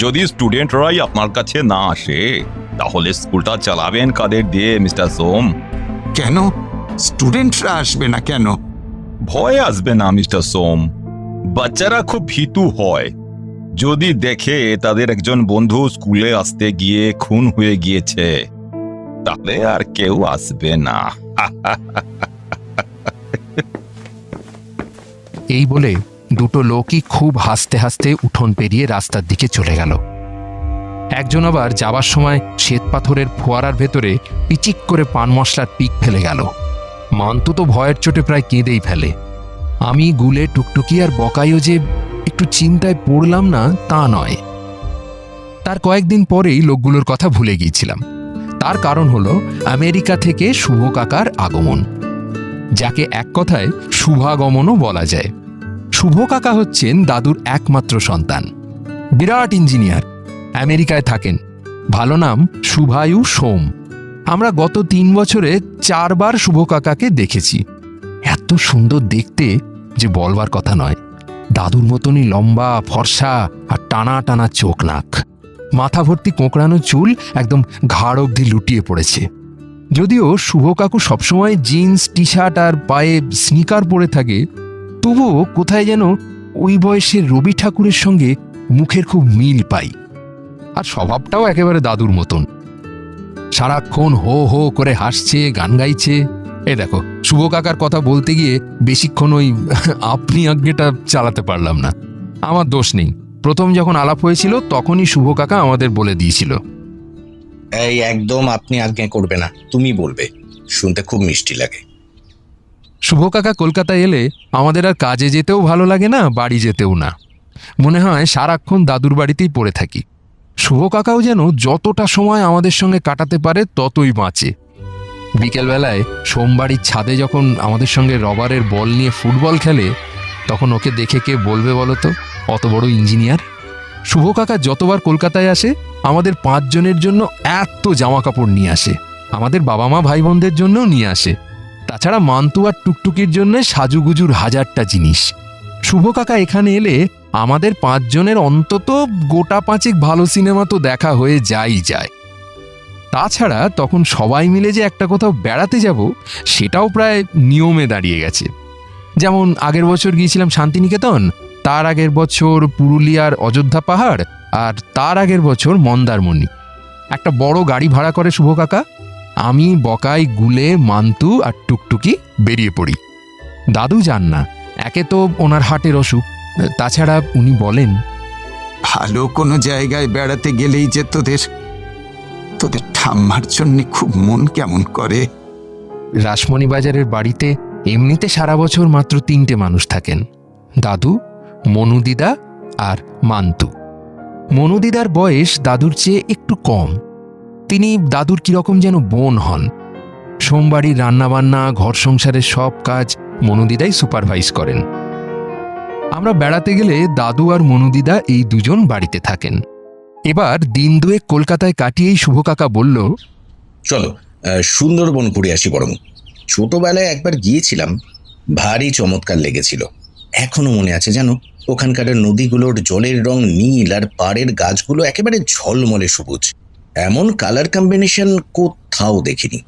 যদি স্টুডেন্টরাই আপনার কাছে না আসে তাহলে স্কুলটা চালাবেন কাদের দিয়ে মিস্টার সোম? কেন স্টুডেন্টরা আসবে না কেন? ভয় আসবে না মিস্টার সোম। বাচ্চারা খুব ভীতু হয়। যদি দেখে তাদের একজন বন্ধু স্কুলে আসতে গিয়ে খুন হয়ে গিয়েছে, তাহলে আর কেউ আসবে না। এই বলে 2টো লোকই খুব হাসতে হাসতে উঠোন পেরিয়ে রাস্তার দিকে চলে গেল। একজন আবার যাবার সময় শ্বেতপাথরের ফোয়ারার ভেতরে পিচিক করে পান মশলার পিক ফেলে গেল। মান্তু তো ভয়ের চোটে প্রায় কেঁদেই ফেলে। আমি, গুলে, টুকটুকি আর বকাইও যে একটু চিন্তায় পড়লাম না তা নয়। তার কয়েকদিন পরেই লোকগুলোর কথা ভুলে গিয়েছিলাম। তার কারণ হলো আমেরিকা থেকে শুভ কাকার আগমন, যাকে এক কথায় শুভাগমনও বলা যায়। শুভ কাকা হচ্ছেন দাদুর একমাত্র সন্তান। বিরাট ইঞ্জিনিয়ার, আমেরিকায় থাকেন। ভালো নাম শুভায়ু সোম। আমরা গত 3 বছরে 4 বার শুভ কাকাকে দেখেছি। এত সুন্দর দেখতে যে বলবার কথা নয়। দাদুর মতনই লম্বা, ফর্সা আর টানা টানা চোখ নাক। মাথা ভর্তি কোঁকড়ানো চুল একদম ঘাড় অবধি লুটিয়ে পড়েছে। যদিও শুভ কাকু সবসময় জিন্স টি শার্ট আর পায়ে স্নিকার পরে থাকে, তবুও কোথায় যেন ওই বয়সের রবি ঠাকুরের সঙ্গে মুখের খুব মিল পাই। আর স্বভাবটাও একেবারে দাদুর মতন, সারাক্ষণ হো হো করে হাসছে, গান গাইছে। এ দেখো, শুভ কাকার কথা বলতে গিয়ে বেশিক্ষণ ওই আপনি আজ্ঞেটা চালাতে পারলাম না। আমার দোষ নেই, প্রথম যখন আলাপ হয়েছিল তখনই শুভ কাকা আমাদের বলে দিয়েছিল। এই একদম আপনি আজ্ঞা করবে না, তুমি বলবে, শুনতে খুব মিষ্টি লাগে। শুভ কাকা কলকাতায় এলে আমাদের আর কাজে যেতেও ভালো লাগে না, বাড়ি যেতেও না। মনে হয় সারাক্ষণ দাদুর বাড়িতেই পড়ে থাকি। শুভ কাকাও যেন যতটা সময় আমাদের সঙ্গে কাটাতে পারে ততই বাঁচে। বিকেলবেলায় সোমবাড়ির ছাদে যখন আমাদের সঙ্গে রবারের বল নিয়ে ফুটবল খেলে, তখন ওকে দেখে কে বলবে বলো তো, অত বড় ইঞ্জিনিয়ার। শুভ কাকা যতবার কলকাতায় আসে আমাদের 5 জনের জন্য এত জামা কাপড় নিয়ে আসে, আমাদের বাবা মা ভাই বোনদের জন্যও নিয়ে আসে। তাছাড়া মান্তু আর টুকটুকির জন্য সাজুগুজুর 1000টা জিনিস। শুভ কাকা এখানে এলে আমাদের 5 জনের অন্তত গোটা 5 ভালো সিনেমা তো দেখা হয়ে যায়। তাছাড়া তখন সবাই মিলে যে একটা কোথাও বেড়াতে যাব, সেটাও প্রায় নিয়মে দাঁড়িয়ে গেছে। যেমন আগের বছর গিয়েছিলাম শান্তিনিকেতন, তার আগের বছর পুরুলিয়ার অযোধ্যা পাহাড়, আর তার আগের বছর মন্দারমণি। একটা বড় গাড়ি ভাড়া করে শুভ কাকা, আমি, বকাই, গুলে, মান্তু আর টুকটুকি বেরিয়ে পড়ি। দাদু যান না, একে তো ওনার হার্টের অসুখ, তাছাড়া উনি বলেন, ভালো কোনো জায়গায় বেড়াতে গেলেই যে তোদের ঠাম্মার জন্য খুব মন কেমন করে। রাসমণি বাজারের বাড়িতে এমনিতে সারা বছর মাত্র 3টে মানুষ থাকেন, দাদু, মনুদিদা আর মান্তু। মনুদিদার বয়স দাদুর চেয়ে একটু কম। তিনি দাদুর কিরকম যেন বোন হন। সোমবাড়ির রান্নাবান্না, ঘর সংসারের সব কাজ মনুদিদাই সুপারভাইজ করেন। আমরা বেড়াতে গেলে দাদু আর মনুদিদা এই দুজন বাড়িতে থাকেন। এবার দিন দুয়েক কলকাতায় কাটিয়েই শুভ কাকা বলল, চলো সুন্দরবন ঘুরে আসি বরং। ছোটবেলায় একবার গিয়েছিলাম, ভারী চমৎকার লেগেছিল। এখনো মনে আছে জানো, ওখানকার নদীগুলোর জলের রং নীল আর পাড়ের গাছগুলো একেবারে ঝলমলে সবুজ। এমন কালার কম্বিনেশন কোথাও দেখিনি।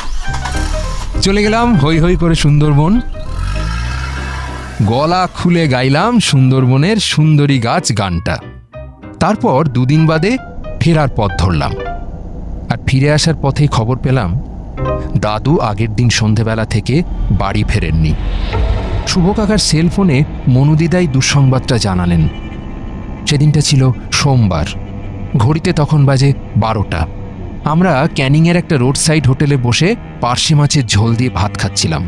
চলে গেলাম হই হই করে সুন্দরবন। গলা খুলে গাইলাম সুন্দরবনের সুন্দরী গাছ গানটা। তারপর 2 দিন বাদে ফেরার পথ ধরলাম। আর ফিরে আসার পথেই খবর পেলাম দাদু আগের দিন সন্ধেবেলা থেকে বাড়ি ফেরেননি। শুভ কাকার সেলফোনে মনুদিদাই দুঃসংবাদটা জানালেন। সেদিনটা ছিল সোমবার, ঘড়িতে তখন বাজে 12টা। আমরা ক্যানিংয়ের একটা রোড সাইড হোটেলে বসে পার্শে মাছের ঝোল দিয়ে ভাত খাচ্ছিলাম।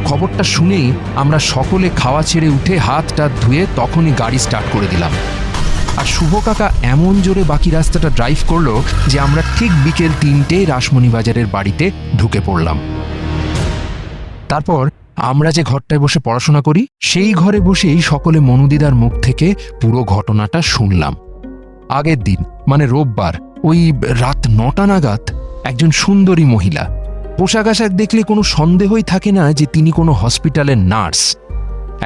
খবরটা শুনেই আমরা সকলে খাওয়া ছেড়ে উঠে হাত টাত ধুয়ে তখনই গাড়ি স্টার্ট করে দিলাম। আর শুভ কাকা এমন জোরে বাকি রাস্তাটা ড্রাইভ করলো যে আমরা ঠিক বিকেল 3টেয় রাসমণি বাজারের বাড়িতে ঢুকে পড়লাম। তারপর আমরা যে ঘরটায় বসে পড়াশোনা করি, সেই ঘরে বসেই সকলে মনুদিদার মুখ থেকে পুরো ঘটনাটা শুনলাম। আগের দিন মানে রোববার ওই রাত 9টা নাগাদ একজন সুন্দরী মহিলা, পোশাক আশাক দেখলে কোনো সন্দেহই থাকে না যে তিনি কোনো হসপিটালের নার্স,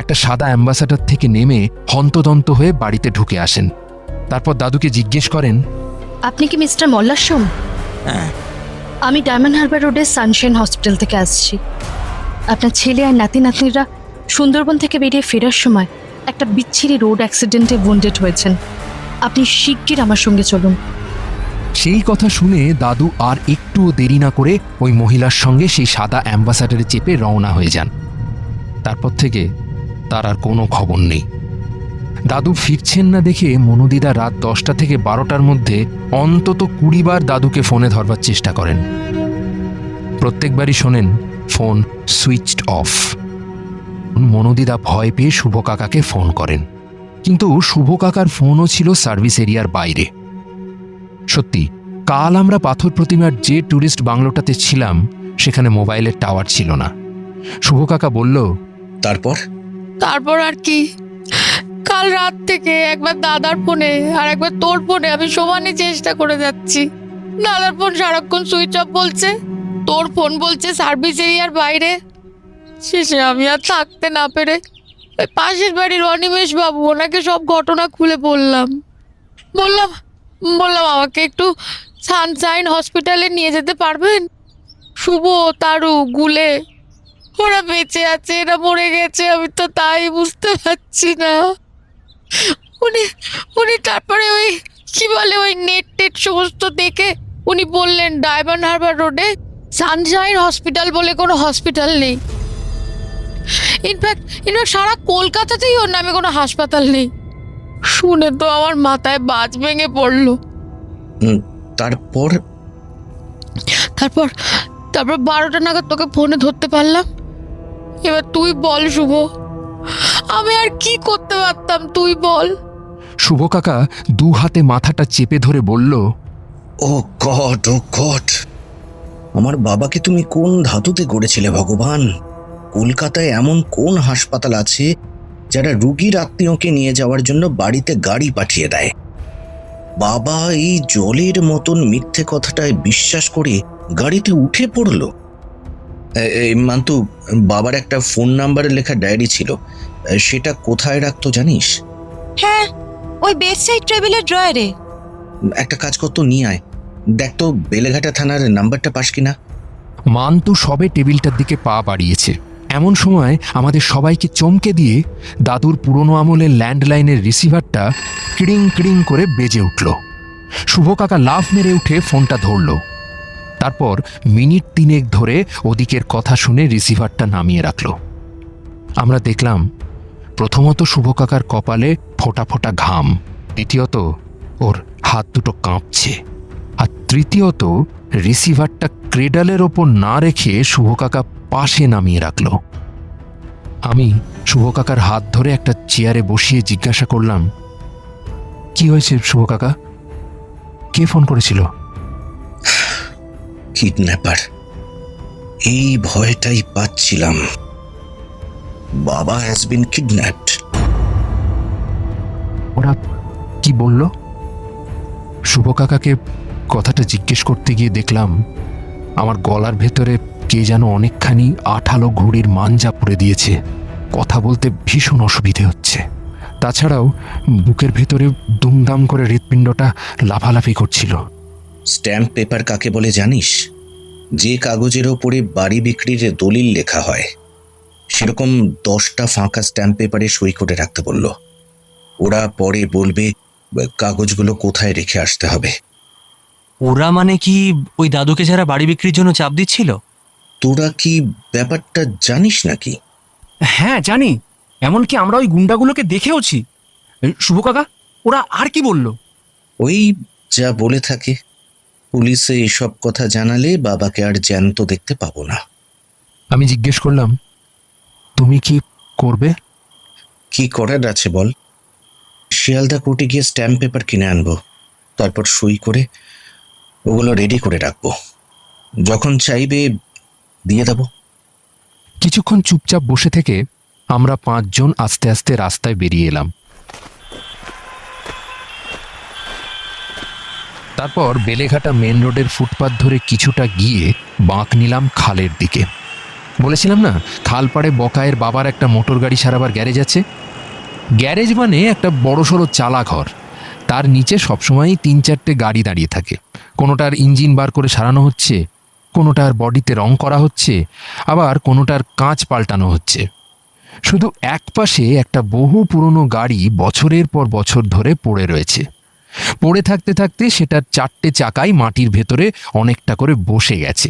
একটা সাদা অ্যাম্বাসাডার থেকে নেমে হন্তদন্ত হয়ে বাড়িতে ঢুকে আসেন। তারপর দাদুকে জিজ্ঞেস করেন, আপনি কি মিস্টার মল্লার সোম? হ্যাঁ। আমি ডায়মন্ড হারবার রোডের সানশাইন হসপিটাল থেকে আসছি। আপনার ছেলে আর নাতি নাতনিরা সুন্দরবন থেকে বেরিয়ে ফেরার সময় একটা বিচ্ছিরি রোড অ্যাক্সিডেন্টে ওয়েন্ডেড হয়েছেন। আপনি শিগগির আমার সঙ্গে চলুন। সেই কথা শুনে দাদু আর একটুও দেরি না করে ওই মহিলার সঙ্গে সেই সাদা অ্যাম্বাসাডারে চেপে রওনা হয়ে যান। তারপর থেকে তার আর কোনো খবর নেই। দাদু ফিরছেন না দেখে মনুদিদা রাত 10টা থেকে 12টার মধ্যে অন্তত 20 বার দাদুকে ফোনে ধরবার চেষ্টা করেন। প্রত্যেকবারই শোনেন ফোন সুইচড অফ। মনুদিদা ভয় পেয়ে শুভ কাকাকে ফোন করেন, কিন্তু শুভ কাকার ফোনও ছিল সার্ভিস এরিয়ার বাইরে। সত্যি, কাল আমরা পাথর প্রতিমার যে ট্যুরিস্ট বাংলোটাতে ছিলাম সেখানে মোবাইলের টাওয়ার ছিল না। শুভ কাকা বলল, তারপর আর কি, কাল রাত থেকে একবার দাদার ফোনে আর একবার তোর ফোনে আমি সমানে চেষ্টা করে যাচ্ছি। দাদার ফোন সারাক্ষণ সুইচ অফ বলছে, তোর ফোন বলছে সার্ভিস এরিয়ার বাইরে। শেষে আমি আর থাকতে না পেরে ওই পাশের বাড়ির অনিমেষ বাবু, ওনাকে সব ঘটনা খুলে বললাম বললাম আমাকে একটু সানশাইন হসপিটালে নিয়ে যেতে পারবেন? শুভ, তারু, গুলে ওরা বেঁচে আছে, এরা মরে গেছে, আমি তো তাই বুঝতে পারছি না। উনি উনি তারপরে ওই কি বলে ওই নেট টেট সমস্ত দেখে উনি বললেন ডায়মন্ড হারবার রোডে সানশাইন হসপিটাল বলে কোনো হসপিটাল নেই। ইনফ্যাক্ট সারা কলকাতাতেই ওর নামে কোনো হাসপাতাল নেই। শুনে তো আমার মাথায় বাজ ভেঙে পড়লো। তারপর তারপর তারপর 12টা নাগাদ তোকে ফোনে ধরতে পারলাম। এবার তুই বল শুভ, আমি আর কি করতে পারতাম, তুই বল। শুভ কাকা 2 হাতে মাথাটা চেপে ধরে বলল, ও গড, আমার বাবাকে তুমি কোন ধাতুতে গড়েছিলে ভগবান? কলকাতায় এমন কোন হাসপাতাল আছে যারা রুগীর আত্মীয়কে নিয়ে যাওয়ার জন্য বাড়িতে গাড়ি পাঠিয়ে দেয়? বাবা এই জলের মতন মিথ্যে কথাটায় বিশ্বাস করে গাড়িতে উঠে পড়ল। মান্তু, বাবার একটা ফোন নাম্বারে লেখা ডায়েরি ছিল, সেটা কোথায় রাখতো জানিস? হ্যাঁ, ওই বেডসাইড টেবিলের ড্রয়ারে। একটা কাজ করতো, নিয়ে আয়, দেখ তো বেলেঘাটা থানার নাম্বারটা পাস কিনা। মান্তু সবে টেবিলটার দিকে পা বাড়িয়েছে, এমন সময় আমাদের সবাইকে চমকে দিয়ে দাদুর পুরনো আমলের ল্যান্ডলাইনের রিসিভারটা কিড়িং কিড়িং করে বেজে উঠল। শুভ কাকা লাফ মেরে উঠে ফোনটা ধরল। তারপর মিনিট 3 ধরে ওদিকের কথা শুনে রিসিভারটা নামিয়ে রাখল। আমরা দেখলাম, প্রথমত শুভ কাকার কপালে ফোঁটা ফোঁটা ঘাম, দ্বিতীয়ত ওর হাত দুটো কাঁপছে, আর তৃতীয়ত রিসিভারটা ক্রেডালের ওপর না রেখে শুভ কাকা পাশে নামিয়ে রাখল। আমি শুভ কাকার হাত ধরে একটা চেয়ারে বসিয়ে জিজ্ঞাসা করলাম, কি হয়েছে শুভ কাকা? কে ফোন করেছিল? কিডন্যাপার। এই ভয়টাই পাচ্ছিলাম। বাবা হ্যাজ বিন কিডন্যাপড। ওরা কি বলল? শুভ কাকাকে কথাটা জিজ্ঞেস করতে গিয়ে দেখলাম আমার গলার ভেতরে কে যেন অনেকখানি আঠালো ঘুড়ির মাঞ্জা পড়ে দিয়েছে। কথা বলতে ভীষণ অসুবিধে হচ্ছে। তাছাড়াও বুকের ভেতরে দুমদাম করে হৃৎপিণ্ডটা লাফালাফি করছিল। স্ট্যাম্প পেপার কাকে বলে জানিস? যে কাগজের ওপরে বাড়ি বিক্রির দলিল লেখা হয়, সেরকম 10টা ফাঁকা স্ট্যাম্প পেপারে সই করে রাখতে বলল। ওরা পরে বলবে কাগজগুলো কোথায় রেখে আসতে হবে। ওরা মানে কি ওই দাদুকে যারা বাড়ি বিক্রির জন্য চাপ দিচ্ছিল? তোরা কি ব্যাপারটা জানিস নাকি? হ্যাঁ জানি, এমনকি আমরা ওই গুন্ডাগুলোকে দেখেওছি। শুভ কাকা, ওরা আর কি বলল? ওই যা বলে থাকে, পুলিশে এসব কথা জানালে বাবাকে আর জ্যান্ত দেখতে পাবো না। আমি জিজ্ঞেস করলাম, তুমি কি করবে? কি করার আছে বল? শিয়ালদা কোর্টে গিয়ে স্ট্যাম্প পেপার কিনে আনবো, তারপর সই করে ওগুলো রেডি করে রাখবো, যখন চাইবে দিয়ে দেব। কিছুক্ষণ চুপচাপ বসে থেকে আমরা 5 জন আস্তে আস্তে রাস্তায় বেরিয়ে এলাম। তারপর বেলেঘাটা মেন রোডের ফুটপাত ধরে কিছুটা গিয়ে বাঁক নিলাম খালের দিকে। বলেছিলাম না, খালপাড়ে বকায়ের বাবার একটা মোটর গাড়ি সারাবার গ্যারেজ আছে। গ্যারেজ মানে একটা বড়সড় চালা ঘর, তার নিচে সবসময়ই 3-4টে গাড়ি দাঁড়িয়ে থাকে। কোনোটার ইঞ্জিন বার করে সারানো হচ্ছে, কোনোটার বডিতে রং করা হচ্ছে, আবার কোনোটার কাঁচ পাল্টানো হচ্ছে। শুধু এক পাশে একটা বহু পুরনো গাড়ি বছরের পর বছর ধরে পড়ে রয়েছে। পড়ে থাকতে থাকতে সেটার 4টে চাকাই মাটির ভেতরে অনেকটা করে বসে গেছে।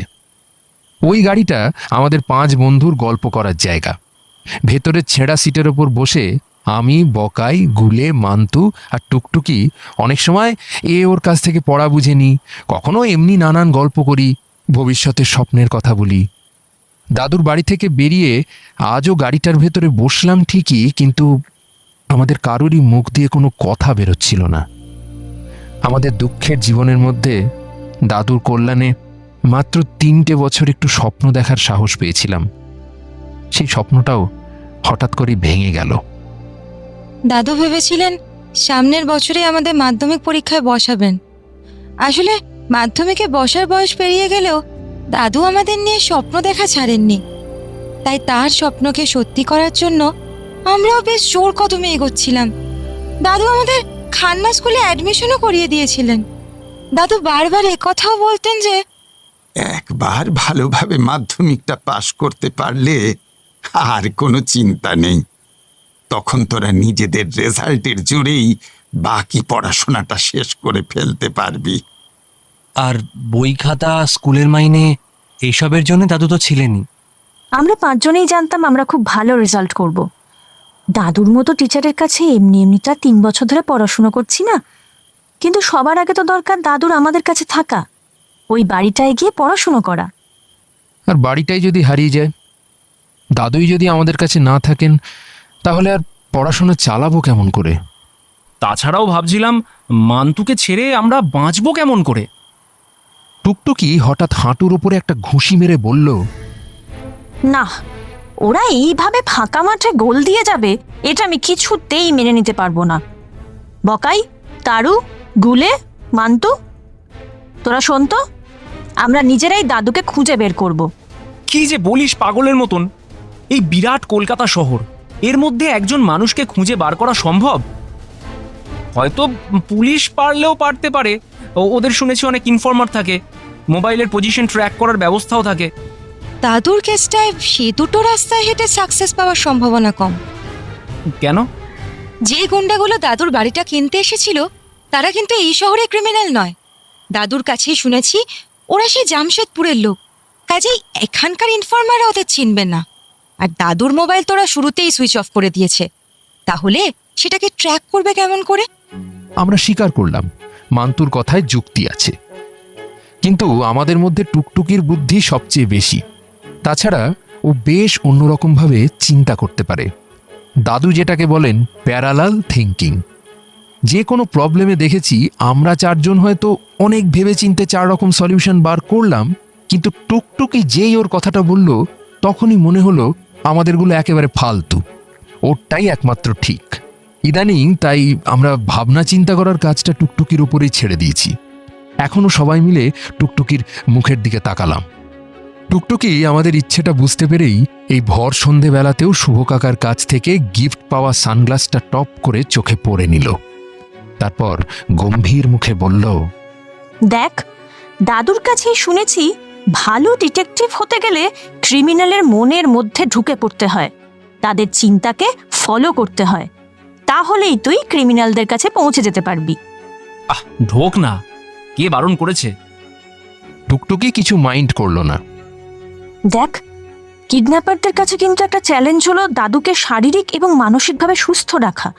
ওই গাড়িটা আমাদের 5 বন্ধুর গল্প করার জায়গা। ভেতরে ছেঁড়া সিটের ওপর বসে আমি, বকাই, গুলে, মান্তু আর টুকটুকি অনেক সময় ওর কাছ থেকে পড়া বুঝে নিই, কখনো এমনি নানান গল্প করি, ভবিষ্যতের স্বপ্নের কথা বলি। দাদুর বাড়ি থেকে বেরিয়ে আজও গাড়িটার ভেতরে বসলাম ঠিকই, কিন্তু আমাদের কারোরই মুখ দিয়ে কোনো কথা বেরোচ্ছিল না। আমাদের দুঃখের জীবনের মধ্যে দাদুর কল্যাণে মাত্র 3টে বছর একটু স্বপ্ন দেখার সাহস পেয়েছিলাম। সেই স্বপ্নটাও হঠাৎ করে ভেঙে গেল। দাদু ভেবেছিলেন সামনের বছরে আমাদের মাধ্যমিক পরীক্ষায় বসাবেন। আসলে মাধ্যমিকে বসার বয়স পেরিয়ে গেলেও দাদু আমাদের নিয়ে স্বপ্ন দেখা ছাড়েননি। তাই তার স্বপ্নকে সত্যি করার জন্য আমরাও বেশ জোর কদমে এগোচ্ছিলাম। দাদু আমাদের খান্না স্কুলে অ্যাডমিশনও করিয়ে দিয়েছিলেন। দাদু বারবার একথাও বলতেন যে একবার ভালোভাবে মাধ্যমিকটা পাশ করতে পারলে আর কোনো চিন্তা নেই। তখন তোরা নিজেদের রেজাল্টের জোরেই বাকি পড়াশোনাটা শেষ করে ফেলতে পারবি। আর বই খাতা, স্কুলের মাইনে এইসবের জন্য দাদু তো ছিলেনই। আমরা 5 জনেই জানতাম আমরা খুব ভালো রেজাল্ট করব। দাদুর মতো টিচারের কাছে এমনি এমনিটা 3 বছর ধরে পড়াশুনো করছি না, কিন্তু সবার আগে তো দরকার দাদুর আমাদের কাছে থাকা, ওই বাড়িটায় গিয়ে পড়াশুনো করা। আর বাড়িটাই যদি হারিয়ে যায়, দাদুই যদি আমাদের কাছে না থাকেন, তাহলে আর পড়াশোনা চালাবো কেমন করে? তাছাড়াও ভাবছিলাম মান্তুকে ছেড়ে আমরা বাঁচবো কেমন করে। টুকটুকি হঠাৎ হাঁটুর উপরে একটা ঘুষি মেরে বলল, না, ওরা এইভাবে ফাঁকা মাঠে গোল দিয়ে যাবে এটা আমি কিছুতেই মেনে নিতে পারবো না। বকাই, তারু, গুলে, মান্তু, তোরা শোন তো, আমরা নিজেরাই দাদুকে খুঁজে বের করব। কি যে বলিস পাগলের মতন! এই বিরাট কলকাতা শহর, এর মধ্যে একজন মানুষকে খুঁজে বার করা সম্ভব? হয়তো পুলিশ পারলেও পারতে পারে, ওদের শুনেছি অনেক ইনফর্মার থাকে, মোবাইলের পজিশন ট্র্যাক করার ব্যবস্থাও থাকে। দাদুর কেসটায় সে দুটো রাস্তায় হেঁটে সাকসেস পাওয়ার সম্ভাবনা কম। কেন? যে গুন্ডাগুলো দাদুর বাড়িটা কিনতে এসেছিল তারা কিন্তু এই শহরে ক্রিমিনাল নয়। দাদুর কাছেই শুনেছি ওরা সেই জামশেদপুরের লোক, কাজেই এখানকার ইনফর্মাররা ওদের চিনবে না। আর দাদুর মোবাইল তোরা শুরুতেই সুইচ অফ করে দিয়েছে, তাহলে সেটাকে ট্র্যাক করবে কেমন করে? আমরা স্বীকার করলাম মান্তুর কথায় যুক্তি আছে, কিন্তু আমাদের মধ্যে টুকটুকির বুদ্ধি সবচেয়ে বেশি। তাছাড়া ও বেশ অন্যরকমভাবে চিন্তা করতে পারে। দাদু যেটাকে বলেন প্যারালাল থিঙ্কিং। যে কোনো প্রবলেমে দেখেছি আমরা 4 জন হয়তো অনেক ভেবেচিন্তে 4 রকম সলিউশন বার করলাম, কিন্তু টুকটুকি যেই ওর কথাটা বলল তখনই মনে হলো আমাদেরগুলো একেবারে ফালতু, ওরটাই একমাত্র ঠিক। ইদানিং তাই আমরা ভাবনা চিন্তা করার কাজটা টুকটুকির উপরেই ছেড়ে দিয়েছি। এখনও সবাই মিলে টুকটুকির মুখের দিকে তাকালাম। টুকটুকি আমাদের ইচ্ছেটা বুঝতে পেরেই এই ভর সন্ধেবেলাতেও শুভ কাকার কাছ থেকে গিফট পাওয়া সানগ্লাসটা টপ করে চোখে পড়ে নিল। তারপর গম্ভীর মুখে বলল, দেখ, দাদুর কাছেই শুনেছি ভালো ডিটেকটিভ হতে গেলে ক্রিমিনালের মনের মধ্যে ঢুকে পড়তে হয়, তাদের চিন্তাকে ফলো করতে হয়, তাহলেই তুই ক্রিমিনালদের কাছে পৌঁছে যেতে পারবি। ঢোক না, কে বারণ করেছে? টুকটুকি কিছু মাইন্ড করলো না। দেখ, কিডন্যাপারদের কাছে কিন্তু একটা চ্যালেঞ্জ হলো দাদুকে শারীরিক এবং মানসিকভাবে সুস্থ রাখা।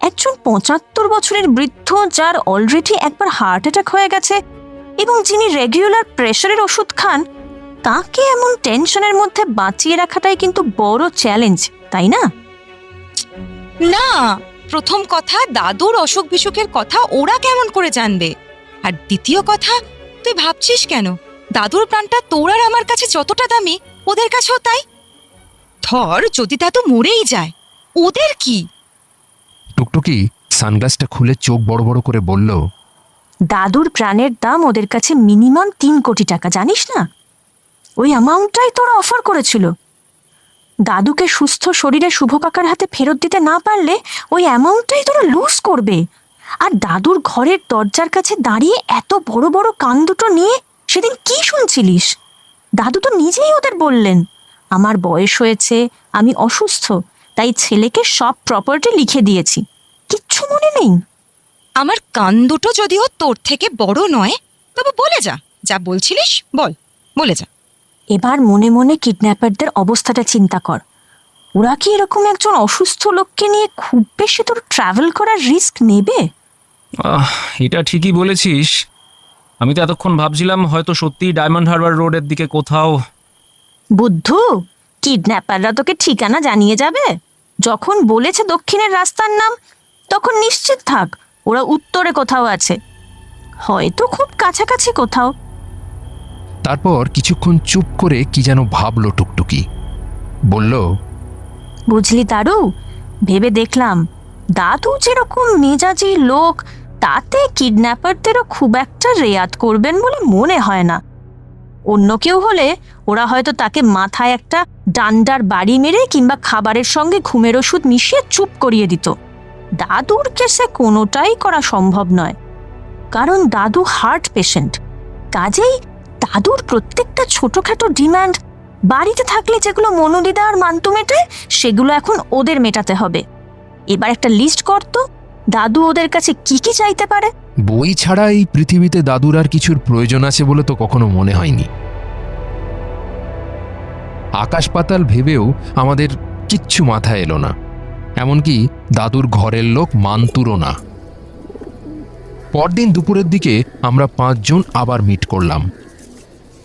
একজন 75 বছরের বৃদ্ধ, যার অলরেডি একবার হার্ট অ্যাটাক হয়ে গেছে এবং যিনি রেগুলার প্রেশারের ওষুধ খান, তাকে এমন টেনশনের মধ্যে বাঁচিয়ে রাখাটাই কিন্তু বড় চ্যালেঞ্জ, তাই না? না, প্রথম কথা, দাদুর অসুখ বিসুখের কথা ওরা কেমন করে জানবে? আর দ্বিতীয় কথা, তুই ভাবছিস কেন দাদুর প্রাণটা তোর আর আমার কাছে যতটা দামি ওদের কাছেও তাই? ধর যদি দাদু মরেই যায়, ওদের কি? টুকটুকি সানগ্লাসটা খুলে চোখ বড় বড় করে বলল, দাদুর প্রাণের দাম ওদের কাছে মিনিমাম 3 কোটি টাকা, জানিস না? ওই অ্যামাউন্টটাই তোরা অফার করেছিল। দাদুকে সুস্থ শরীরে শুভ কাকার হাতে ফেরত দিতে না পারলে ওই অ্যামাউন্টটাই তোরা লুজ করবে। আর দাদুর ঘরের দরজার কাছে দাঁড়িয়ে এত বড় বড় কান দুটো নিয়ে সেদিন কি শুনছিলিস? দাদু তো নিজেই ওদের বললেন, আমার বয়স হয়েছে, আমি অসুস্থ, তাই ছেলেকে সব প্রপার্টি লিখে দিয়েছি। কিচ্ছু মনে নেই? আমার কান দুটো যদিও তোর থেকে বড় নয়, তবে বলে যা, যা বলছিলিস বল, বলে যা। এবার মনে মনে কিডন্যাপারদের অবস্থাটা চিন্তা কর। ওরা কি এরকম একজন অসুস্থ লোককে নিয়ে খুব বেশি দূর ট্রাভেল করার রিস্ক নেবে? এটা ঠিকই বলেছিস। আমি তো এতক্ষণ ভাবছিলাম হয়তো সত্যি ডায়মন্ড হারবার রোডের দিকে কোথাও। বুদ্ধু, কিডন্যাপাররা তোকে ঠিকানা জানিয়ে যাবে। যখন বলেছে দক্ষিণের রাস্তার নাম, তখন নিশ্চিত থাক ওরা উত্তরে কোথাও আছে, হয়তো খুব কাছাকাছি কোথাও। তারপর কিছুক্ষণ চুপ করে কি যেন ভাবলো টুকটুকি। বলল, বুঝলি তারু, ভেবে দেখলাম দাদু যেরকম মেজাজি লোক, তাতে কিডন্যাপারদেরও খুব একটা রেয়াত করবেন বলে মনে হয় না। অন্য কেউ হলে ওরা হয়তো তাকে মাথায় একটা ডান্ডার বাড়ি মেরে কিংবা খাবারের সঙ্গে ঘুমের ওষুধ মিশিয়ে চুপ করিয়ে দিত। দাদুর কেসে কোনোটাই করা সম্ভব নয়, কারণ দাদু হার্ট পেশেন্ট। কাজেই দাদুর প্রত্যেকটা ছোটখাটো ডিমান্ড বাড়িতে থাকলে যেগুলো মনুদিদা আর মান্তু মেটায়, সেগুলো এখন ওদের মেটাতে হবে। এবার একটা লিস্ট করতো দাদু ওদের কাছে কি কি চাইতে পারে। বই ছাড়া এই পৃথিবীতে দাদুর আর কিছুর প্রয়োজন আছে বলে তো কখনো মনে হয়নি। আকাশ পাতাল ভেবেও আমাদের কিচ্ছু মাথায় এলো না, এমনকি দাদুর ঘরের লোক মান্তুরও না। পরদিন দুপুরের দিকে আমরা 5 জন আবার মিট করলাম।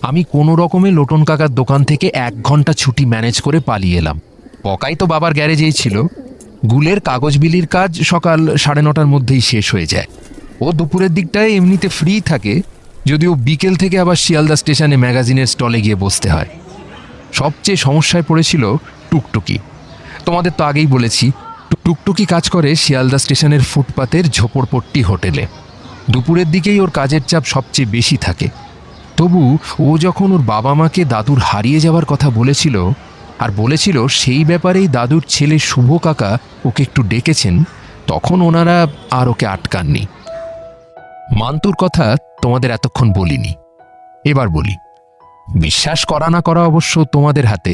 আমি কোনো রকমে লোটন কাকার দোকান থেকে 1 ঘন্টা ছুটি ম্যানেজ করে পালিয়ে এলাম। পকাই তো বাবার গ্যারেজেই ছিল। গুলের কাগজ বিলির কাজ সকাল 9:30টার মধ্যেই শেষ হয়ে যায়। ও দুপুরের দিকটায় এমনিতে ফ্রি থাকে, যদিও বিকেল থেকে আবার শিয়ালদা স্টেশনে ম্যাগাজিনের স্টলে গিয়ে বসতে হয়। সবচেয়ে সমস্যায় পড়েছিল টুকটুকি। তোমাদের তো আগেই বলেছি, টুকটুকি কাজ করে শিয়ালদা স্টেশনের ফুটপাতের ঝোপড়পট্টি হোটেলে। দুপুরের দিকেই ওর কাজের চাপ সবচেয়ে বেশি থাকে। তবু ও যখন ওর বাবা মাকে দাদুর হারিয়ে যাওয়ার কথা বলেছিল, আর বলেছিল সেই ব্যাপারেই দাদুর ছেলে শুভ কাকা ওকে একটু ডেকেছেন, তখন ওনারা আর ওকে আটকাননি। মান্তুর কথা তোমাদের এতক্ষণ বলিনি, এবার বলি। বিশ্বাস করা না করা অবশ্য তোমাদের হাতে।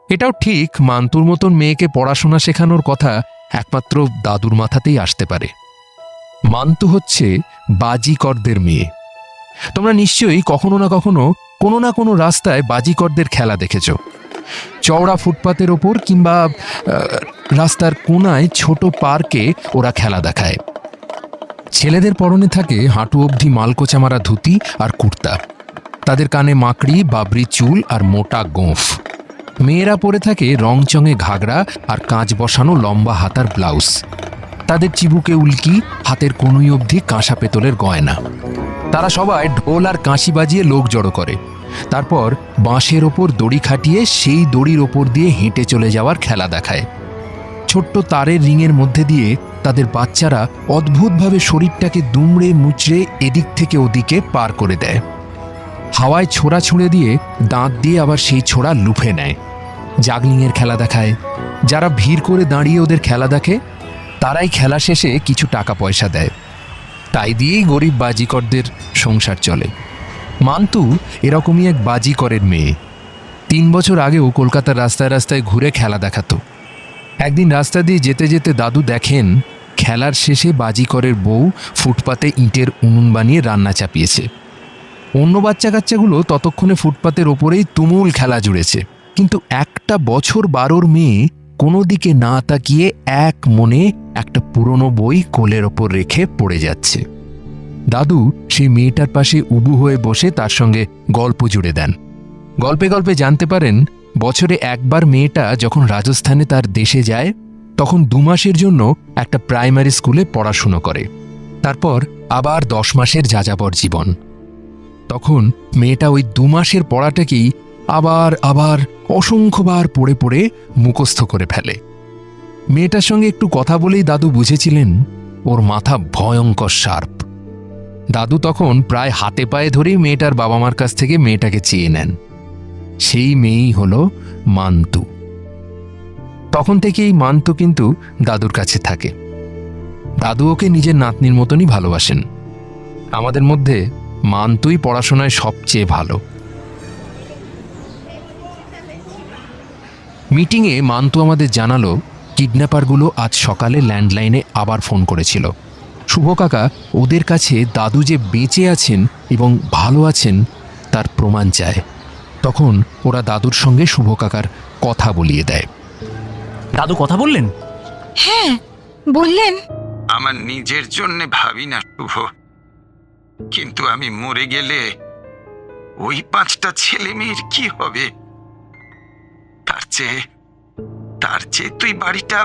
এটাও ঠিক, মান্তুর মতন মেয়েকে পড়াশোনা শেখানোর কথা একমাত্র দাদুর মাথাতেই আসতে পারে। মান্তু হচ্ছে বাজিকরদের মেয়ে। তোমরা নিশ্চয়ই কখনো না কখনো কোনো না কোনো রাস্তায় বাজিকরদের খেলা দেখেছ। চওড়া ফুটপাতের ওপর কিংবা রাস্তার কোনায় ছোট পার্কে ওরা খেলা দেখায়। ছেলেদের পরনে থাকে হাঁটু অবধি মালকোচা মারা ধুতি আর কুর্তা, তাদের কানে মাকড়ি বাবরি চুল আর মোটা গোঁফ। মেয়েরা পরে থাকে রংচঙে ঘাগরা আর কাঁচ বসানো লম্বা হাতার ব্লাউজ। তাদের চিবুকে উল্কি, হাতের কনুই অবধি কাঁসা পেতলের গয়না। তারা সবাই ঢোল আর কাঁসি বাজিয়ে লোক জড়ো করে, তারপর বাঁশের ওপর দড়ি খাটিয়ে সেই দড়ির ওপর দিয়ে হেঁটে চলে যাওয়ার খেলা দেখায়। ছোট্ট তারের রিংয়ের মধ্যে দিয়ে তাদের বাচ্চারা অদ্ভুতভাবে শরীরটাকে দুমড়ে মুচড়ে এদিক থেকে ওদিকে পার করে দেয়। হাওয়ায় ছোড়া ছুঁড়ে দিয়ে দাঁত দিয়ে আবার সেই ছোড়া লুফে নেয়। জাগলিংয়ের খেলা দেখায়। যারা ভিড় করে দাঁড়িয়ে ওদের খেলা দেখে, তারাই খেলা শেষে কিছু টাকা পয়সা দেয়। তাই দিয়েই গরিব বাজিকরদের সংসার চলে। মান্তু এরকমই এক বাজিকরের মেয়ে। 3 বছর আগেও কলকাতার রাস্তায় রাস্তায় ঘুরে খেলা দেখাতো। একদিন রাস্তা দিয়ে যেতে যেতে দাদু দেখেন খেলার শেষে বাজিকরের বউ ফুটপাতে ইটের উনুন বানিয়ে রান্না চাপিয়েছে। অন্য বাচ্চা কাচ্চাগুলো ততক্ষণে ফুটপাতের ওপরেই তুমুল খেলা জুড়েছে, কিন্তু একটা বছর 12 মেয়ে কোনো দিকে না তাকিয়ে এক মনে একটা পুরনো বই কোলের ওপর রেখে পড়ে যাচ্ছে। দাদু সেই মেয়েটার পাশে উবু হয়ে বসে তার সঙ্গে গল্প জুড়ে দেন। গল্পে গল্পে জানতে পারেন বছরে একবার মেয়েটা যখন রাজস্থানে তার দেশে যায়, তখন 2 মাসের জন্য একটা প্রাইমারি স্কুলে পড়াশুনো করে। তারপর আবার 10 মাসের যাযাবর জীবন। তখন মেয়েটা ওই 2 মাসের পড়াটাকেই আবার আবার অসংখ্যবার পড়ে পড়ে মুখস্থ করে ফেলে। মেয়েটার সঙ্গে একটু কথা বলেই দাদু বুঝেছিলেন ওর মাথা ভয়ঙ্কর শার্প। দাদু তখন প্রায় হাতে পায়ে ধরেই মেয়েটার বাবা মার কাছ থেকে মেয়েটাকে চেয়ে নেন। সেই মেয়েই হলো মান্তু। তখন থেকেই মান্তু কিন্তু দাদুর কাছে থাকে। দাদু ওকে নিজের নাতনির মতনই ভালোবাসেন। আমাদের মধ্যে মান্তুই পড়াশোনায় সবচেয়ে ভালো। মিটিংয়ে মান্তু আমাদের জানালো কিডন্যাপারগুলো আজ সকালে ল্যান্ডলাইনে আবার ফোন করেছিল। শুভ কাকা ওদের কাছে দাদু যে বেঁচে আছেন এবং ভালো আছেন তার প্রমাণ চায়। তখন ওরা দাদুর সঙ্গে শুভ কাকার কথা বলিয়ে দেয়। দাদু কথা বললেন? হ্যাঁ বললেন। আমার নিজের জন্য ভাবি না শুভ, কিন্তু আমি মরে গেলে ওই 5টা ছেলে মেয়ের কি হবে? তার চেয়ে তুই বাড়িটা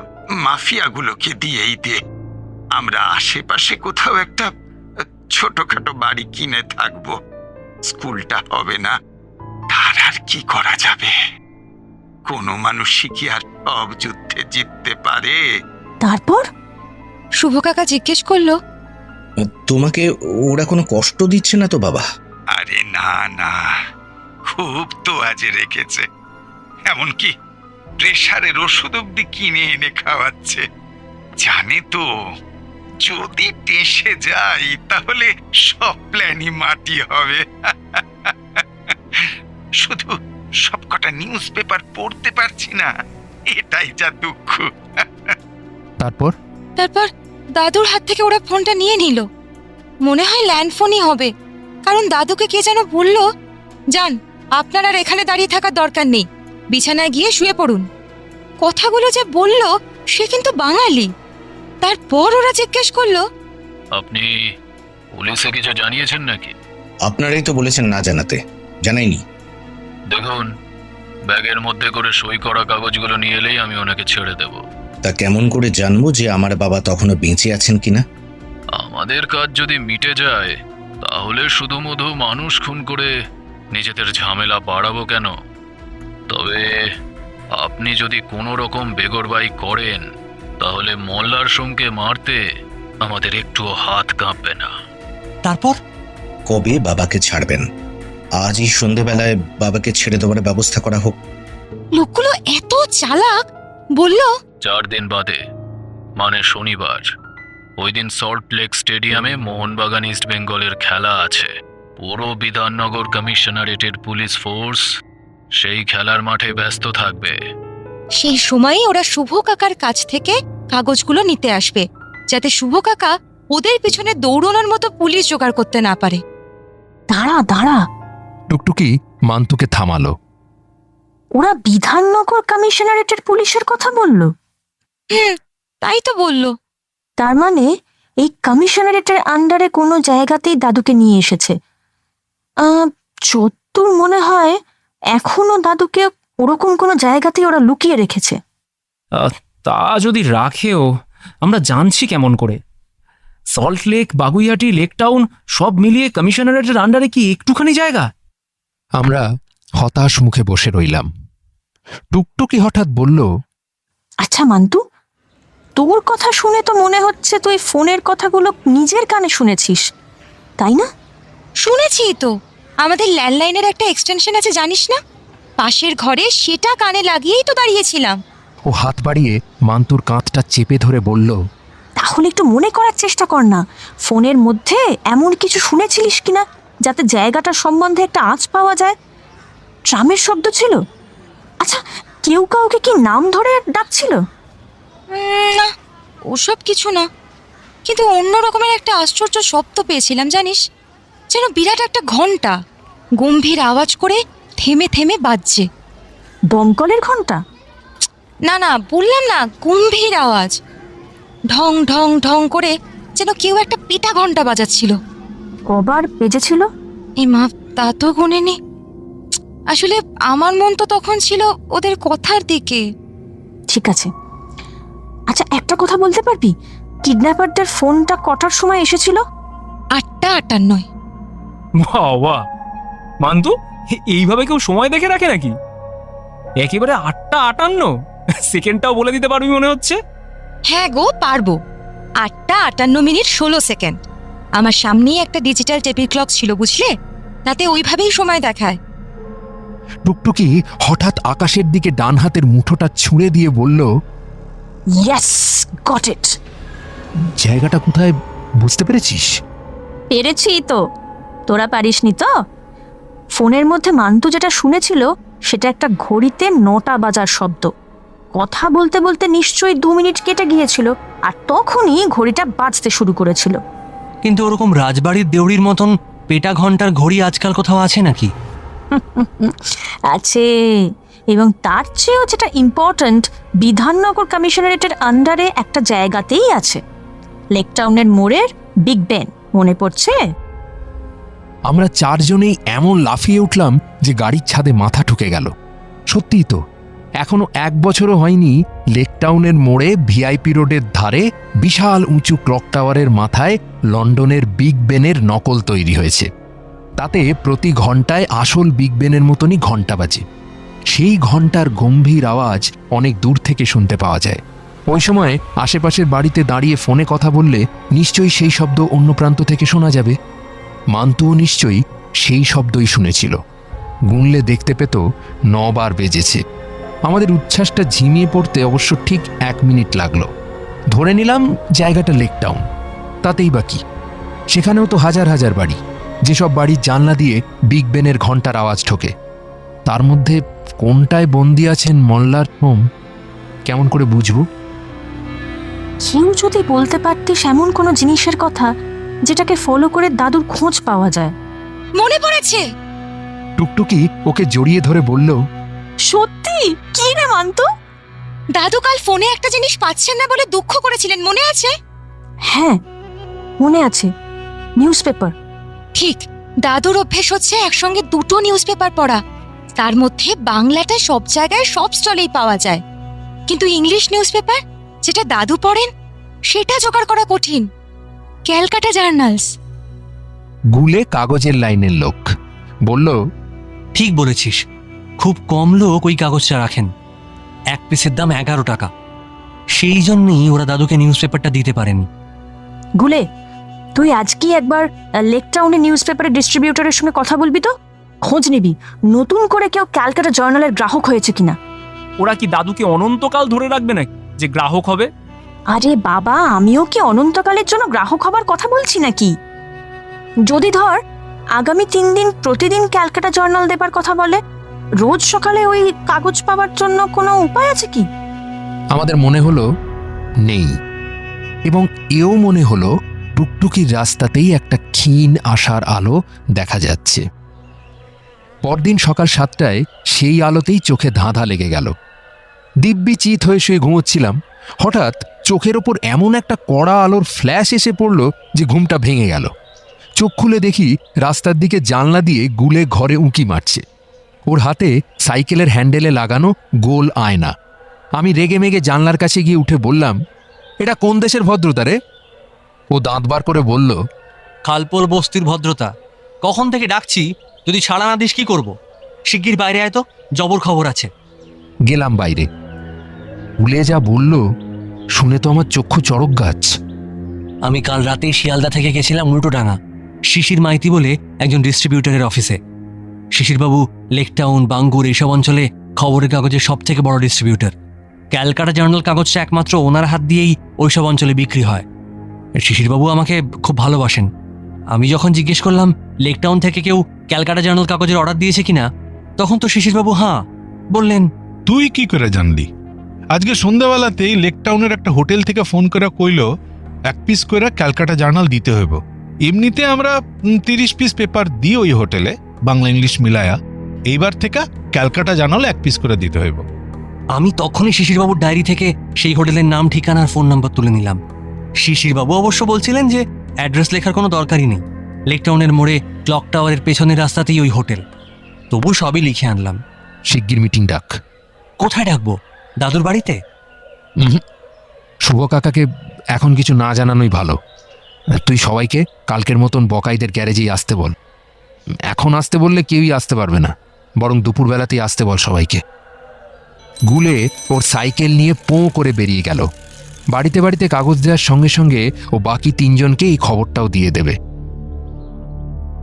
মাফিয়াগুলোকে দিয়েই দে। আমরা আশেপাশে কোথাও একটা ছোটখাটো বাড়ি কিনে থাকবো। স্কুলটা হবে না, তার আর কি করা যাবে? কোনো মানুষই কি আর সব যুদ্ধে জিততে পারে? তারপর শুভ কাকা জিজ্ঞেস করলো, তোমাকে ওরা কোনো কষ্ট দিচ্ছে না তো বাবা? আরে না না, খুব তো আজে রেখেছে। এমনকি প্রেশারের ওষুধ অব্দি কিনে এনে খাওয়াচ্ছে। জানে তো যদি টেসে যাই তাহলে সব প্ল্যানই মাটি হবে। শুধু সবকটা নিউজ পেপার পড়তে পারছি না, এটাই যা দুঃখ। তারপর তারপর দাদুর হাত থেকে ওরা ফোনটা নিয়ে নিল। মনে হয় ল্যান্ড ফোনই হবে, কারণ দাদুকে কে যেন বলল, যান আপনার আর এখানে দাঁড়িয়ে থাকার দরকার নেই, বিছানায় গিয়ে শুয়ে পড়ুন। কথাগুলো যে বলল সে কিন্তু বাঙালি। তারপর ওরা জিজ্ঞেস করলো, আপনি পুলিশে কিছু জানিয়েছেন নাকি? আপনারাই তো বলেছেন না জানাতে, জানাইনি। দেখুন, ব্যাগের মধ্যে করে সই করা কাগজগুলো নিয়ে এলেই আমি ওনাকে ছেড়ে দেব। তা কেমন করে জানবো যে আমার বাবা তখনও বেঁচে আছেন কিনা? আমাদের কাজ যদি মিটে যায় তাহলে শুধু মধু মানুষ খুন করে নিজেদের ঝামেলা বাড়াবো কেন? তবে আপনি যদি কোনো রকম বেগরবাই করেন তাহলে মোল্লার সোমকে মারতে আমাদের একটুও হাত কাঁপবে না। তারপর কবে বাবাকে ছাড়বেন? আজই সন্ধেবেলায় বাবাকে ছেড়ে দেওয়ার ব্যবস্থা করা হোক। লোকগুলো এত চালাক, বলল 4 দিন বাদে, মানে শনিবার, ওই দিন সল্ট লেক স্টেডিয়ামে মোহনবাগান ইস্ট বেঙ্গলের খেলা আছে। পুরো বিধাননগর কমিশনারেটের পুলিশ ফোর্স সেই খেলার মাঠে ব্যস্ত থাকবে। সেই সময়ই ওরা শুভ কাকার কাছ থেকে কাগজগুলো নিতে আসবে, যাতে শুভ কাকা ওদের পিছনে দৌড়ানোর মতো পুলিশ জোগাড় করতে না পারে। দাঁড়া দাঁড়া, টুকটুকি মান্তুকে থামালো। ওরা বিধাননগর কমিশনারেটের পুলিশের কথা বলল? তাই তো বলল। তার মানে এই কমিশনারেটের আন্ডারে কোনো জায়গাতেই দাদুকে নিয়ে এসেছে। যতদূর মনে হয় এখনো দাদুকে ওরকম কোনো জায়গাতেই ওরা লুকিয়ে রেখেছে। তা যদি রাখেও আমরা জানছি কেমন করে? Salt lake, Baguiati, lake town সব মিলিয়ে কমিশনারেটের আন্ডারে কি একটুখানি জায়গা? আমরা হতাশ মুখে বসে রইলাম। টুকটুকি হঠাৎ বলল, আচ্ছা মান্তু, তোর কথা শুনে তো মনে হচ্ছে তুই ফোনের কথাগুলো নিজের কানে শুনেছিস, তাই না? শুনেছি তো, আমাদের ল্যান্ডলাইনের একটা এক্সটেনশন আছে জানিস না? পাশের ঘরে সেটা কানে লাগিয়েই তো দাঁড়িয়েছিলাম। ও হাত বাড়িয়ে মান্তুর কাঁধটা চেপে ধরে বলল, তাহলে একটু মনে করার চেষ্টা কর না, ফোনের মধ্যে এমন কিছু শুনেছিলিস কিনা যাতে জায়গাটার সম্বন্ধে একটা আঁচ পাওয়া যায়। ট্রামের শব্দ ছিল? আচ্ছা, কেউ কাউকে কি নাম ধরে ডাকছিল? না, ওসব কিছু না, কিন্তু অন্য রকমের একটা আশ্চর্য শব্দ পেয়েছিলাম জানিস, যেন বিরাট একটা ঘন্টা গম্ভীর আওয়াজ করে থেমে থেমে বাজছে। দমকলের ঘন্টা? না না, বললাম না, গম্ভীর আওয়াজ, ঢং ঢং ঢং করে, যেন কেউ একটা পিটা ঘন্টা বাজাচ্ছিল। কবার বেজেছিল? এই মা, তা তো গুনেনি। আসলে আমার মন তো তখন ছিল ওদের কথার দিকে। ঠিক আছে, আচ্ছা একটা কথা বলতে পারবি, কিডন্যাপারদের ফোনটা কটার সময় এসেছিল? 8:58। বাবা মান্তু, এইভাবে কেউ সময় দেখে রাখে নাকি? একেবারে 8:58 সেকেন্ডটাও বলে দিতে পারবি মনে হচ্ছে। হ্যাঁ গো, পারবো। 8:58 16 সেকেন্ড। আমার সামনেই একটা ডিজিটাল টেবিল ক্লক ছিল বুঝলে, তাতে ওইভাবেই সময় দেখায়। টুকটুকি হঠাৎ আকাশের দিকে ডান হাতের মুঠোটা ছুঁড়ে দিয়ে বলল, ইয়েস, গট ইট। জায়গাটা কোথায় বুঝতে পেরেছিস? পেরেছি তো, তোরা পারিসনি তো? ফোনের মধ্যে মান্তু যেটা শুনেছিল সেটা একটা ঘড়িতে 9টা বাজার শব্দ। কথা বলতে বলতে নিশ্চয়ই 2 মিনিট কেটে গিয়েছিল, আর তখনই ঘড়িটা বাজতে শুরু করেছিল। কিন্তু ওরকম রাজবাড়ির দেউড়ির মতন পেটা ঘন্টার ঘড়ি আজকাল কোথাও আছে নাকি? আছে, এবং তার চেয়েও যেটা ইম্পর্ট্যান্ট, বিধাননগর কমিশনারেটের আন্ডারে একটা জায়গাতেই আছে, লেক টাউনের মোড়ের বিগ বেন। মনে পড়ছে? আমরা 4 জনেই এমন লাফিয়ে উঠলাম যে গাড়ির ছাদে মাথা ঠুকে গেল। সত্যিই তো, এখনো 1 বছরও হয়নি লেক টাউনের মোড়ে ভিআইপি রোডের ধারে বিশাল উঁচু ক্লক টাওয়ারের মাথায় লন্ডনের বিগ বেনের নকল তৈরি হয়েছে। তাতে প্রতি ঘন্টায় আসল বিগ বেনের মতনই ঘন্টা বাজে। সেই ঘন্টার গম্ভীর আওয়াজ অনেক দূর থেকে শুনতে পাওয়া যায়। ওই সময় আশেপাশের বাড়িতে দাঁড়িয়ে ফোনে কথা বললে নিশ্চয়ই সেই শব্দ অন্য প্রান্ত থেকে শোনা যাবে। মান্তুও নিশ্চয়ই সেই শব্দই শুনেছিল। গুনলে দেখতে পেত 9 বার বেজেছে। আমাদের উচ্ছ্বাসটা ঝিমিয়ে পড়তে অবশ্য ঠিক 1 মিনিট লাগলো। ধরে নিলাম জায়গাটা লেক টাউন, তাতেই বা কি, সেখানেও তো হাজার হাজার বাড়ি, যেসব বাড়ির জানলা দিয়ে বিগ বেনের ঘন্টার আওয়াজ ঢোকে। তার মধ্যে কোনটায় বন্দি আছেন মল্লার হোম, কেমন করে বুঝবো? কেউ যদি বলতে পারতিস এমন কোনো জিনিসের কথা যেটাকে ফলো করে দাদুর খোঁজ পাওয়া যায়। মনে পড়েছে। টুকটুকি ওকে জড়িয়ে ধরে বলল, সত্যি? কি রে মান্তু? দাদু কাল ফোনে একটা জিনিস পাচ্ছেন না বলে দুঃখ করেছিলেন, মনে আছে? হ্যাঁ মনে আছে, নিউজ পেপার। ঠিক, দাদুর অভ্যেস হচ্ছে একসঙ্গে দুটো নিউজ পেপার পড়া। তার মধ্যে বাংলাটা সব জায়গায় সব স্টলেই পাওয়া যায়, কিন্তু ইংলিশ নিউজ পেপার যেটা দাদু পড়েন সেটা জোগাড় করা কঠিন। ক্যালকাটা জার্নালস। গুলে কাগজের লাইনের লোক বলল, ঠিক বলেছিস, খুব কম লোক ওই কাগজটা রাখেন। এক পিসের দাম 11 টাকা। সেই জন্যই ওরা দাদুকে নিউজ পেপারটা দিতে পারেনি। গুলে, তুই আজকেই একবার লেক টাউনের নিউজ পেপারের ডিস্ট্রিবিউটরের সঙ্গে কথা বলবি তো, খোঁজ নিবি নতুন করে কেউ ক্যালকাটা জার্নালের গ্রাহক হয়েছে কিনা। ওরা কি দাদুকে অনন্তকাল ধরে রাখবে নাকি যে গ্রাহক হবে? আরে বাবা, আমিও কি অনন্তকালের জন্য গ্রাহক হবার কথা বলছি নাকি? যদি ধর আগামী 3 দিন প্রতিদিন ক্যালকাটা জার্নাল দেবার কথা বলে, রোজ সকালে ওই কাগজ পাওয়ার জন্য কোনো উপায় আছে কি? আমাদের মনে হলো নেই, এবং এও মনে হলো টুকটুকির রাস্তাতেই একটা ক্ষীণ আশার আলো দেখা যাচ্ছে। পরদিন সকাল 7টায় সেই আলোতেই চোখে ধাঁধা লেগে গেল। দিব্যি চিত হয়ে শুয়ে ঘুমোচ্ছিলাম, হঠাৎ চোখের ওপর এমন একটা কড়া আলোর ফ্ল্যাশ এসে পড়ল যে ঘুমটা ভেঙে গেল। চোখ খুলে দেখি রাস্তার দিকে জানলা দিয়ে গুলে ঘরে উঁকি মারছে। ওর হাতে সাইকেলের হ্যান্ডেলে লাগানো গোল আয়না। আমি রেগে মেগে জানলার কাছে গিয়ে উঠে বললাম, এটা কোন দেশের ভদ্রতা রে? ও দাঁত বার করে বলল, খালপোল বস্তির ভদ্রতা। কখন থেকে ডাকছি, যদি ছাড়া না দিস কি করব? শিগগির বাইরে আয় তো, জবর খবর আছে। গেলাম বাইরে। উলে যা বলল শুনে তো আমার চক্ষু চড়ক গাছ। আমি কাল রাতে শিয়ালদা থেকে গেছিলাম উল্টোডাঙা, শিশির মাইতি বলে একজন ডিস্ট্রিবিউটরের অফিসে। শিশিরবাবু লেক টাউন, বাঙ্গুর এইসব অঞ্চলে খবরের কাগজের সব থেকে বড় ডিস্ট্রিবিউটর। ক্যালকাটা জার্নাল কাগজটা একমাত্র ওনার হাত দিয়েই ওইসব অঞ্চলে বিক্রি হয়। শিশিরবাবু আমাকে খুব ভালোবাসেন। আমি যখন জিজ্ঞেস করলাম লেক টাউন থেকে কেউ ক্যালকাটা জার্নাল কাগজের অর্ডার দিয়েছে কিনা, তখন তো শিশিরবাবু হ্যাঁ বললেন। তুই কি করে জানলি? আজকে সন্ধ্যাবেলাতেই লেক টাউনের একটা হোটেল থেকে ফোন করে কইল 1 পিস করে ক্যালকাটা জার্নাল দিতে হইব। এমনিতে আমরা 30 পিস পেপার দিই ওই হোটেলে, বাংলা ইংলিশ মিলায়া। এইবার থেকে ক্যালকাটা জার্নাল 1 পিস করে দিতে হইব। আমি তখনই শিশিরবাবুর ডায়েরি থেকে সেই হোটেলের নাম, ঠিকানা আর ফোন নাম্বার তুলে নিলাম। শিশিরবাবু অবশ্য বলছিলেন যে অ্যাড্রেস লেখার কোনো দরকারই নেই, লেক টাউনের মোড়ে ক্লক টাওয়ারের পেছনের রাস্তাতেই ওই হোটেল। তবু সবই লিখে আনলাম। শিগগির মিটিং ডাক। কোথায় ডাকবো? দাদুর বাড়িতে? শুভ কাকাকে এখন কিছু না জানানোই ভালো। তুই সবাইকে কালকের মতন বকাইদের গ্যারেজেই আসতে বল। এখন আসতে বললে কেউই আসতে পারবে না, বরং দুপুরবেলাতেই আসতে বল সবাইকে। গুলে ওর সাইকেল নিয়ে পোঁ করে বেরিয়ে গেল। বাড়িতে বাড়িতে কাগজ দেওয়ার সঙ্গে সঙ্গে ও বাকি 3 জনকে এই খবরটাও দিয়ে দেবে।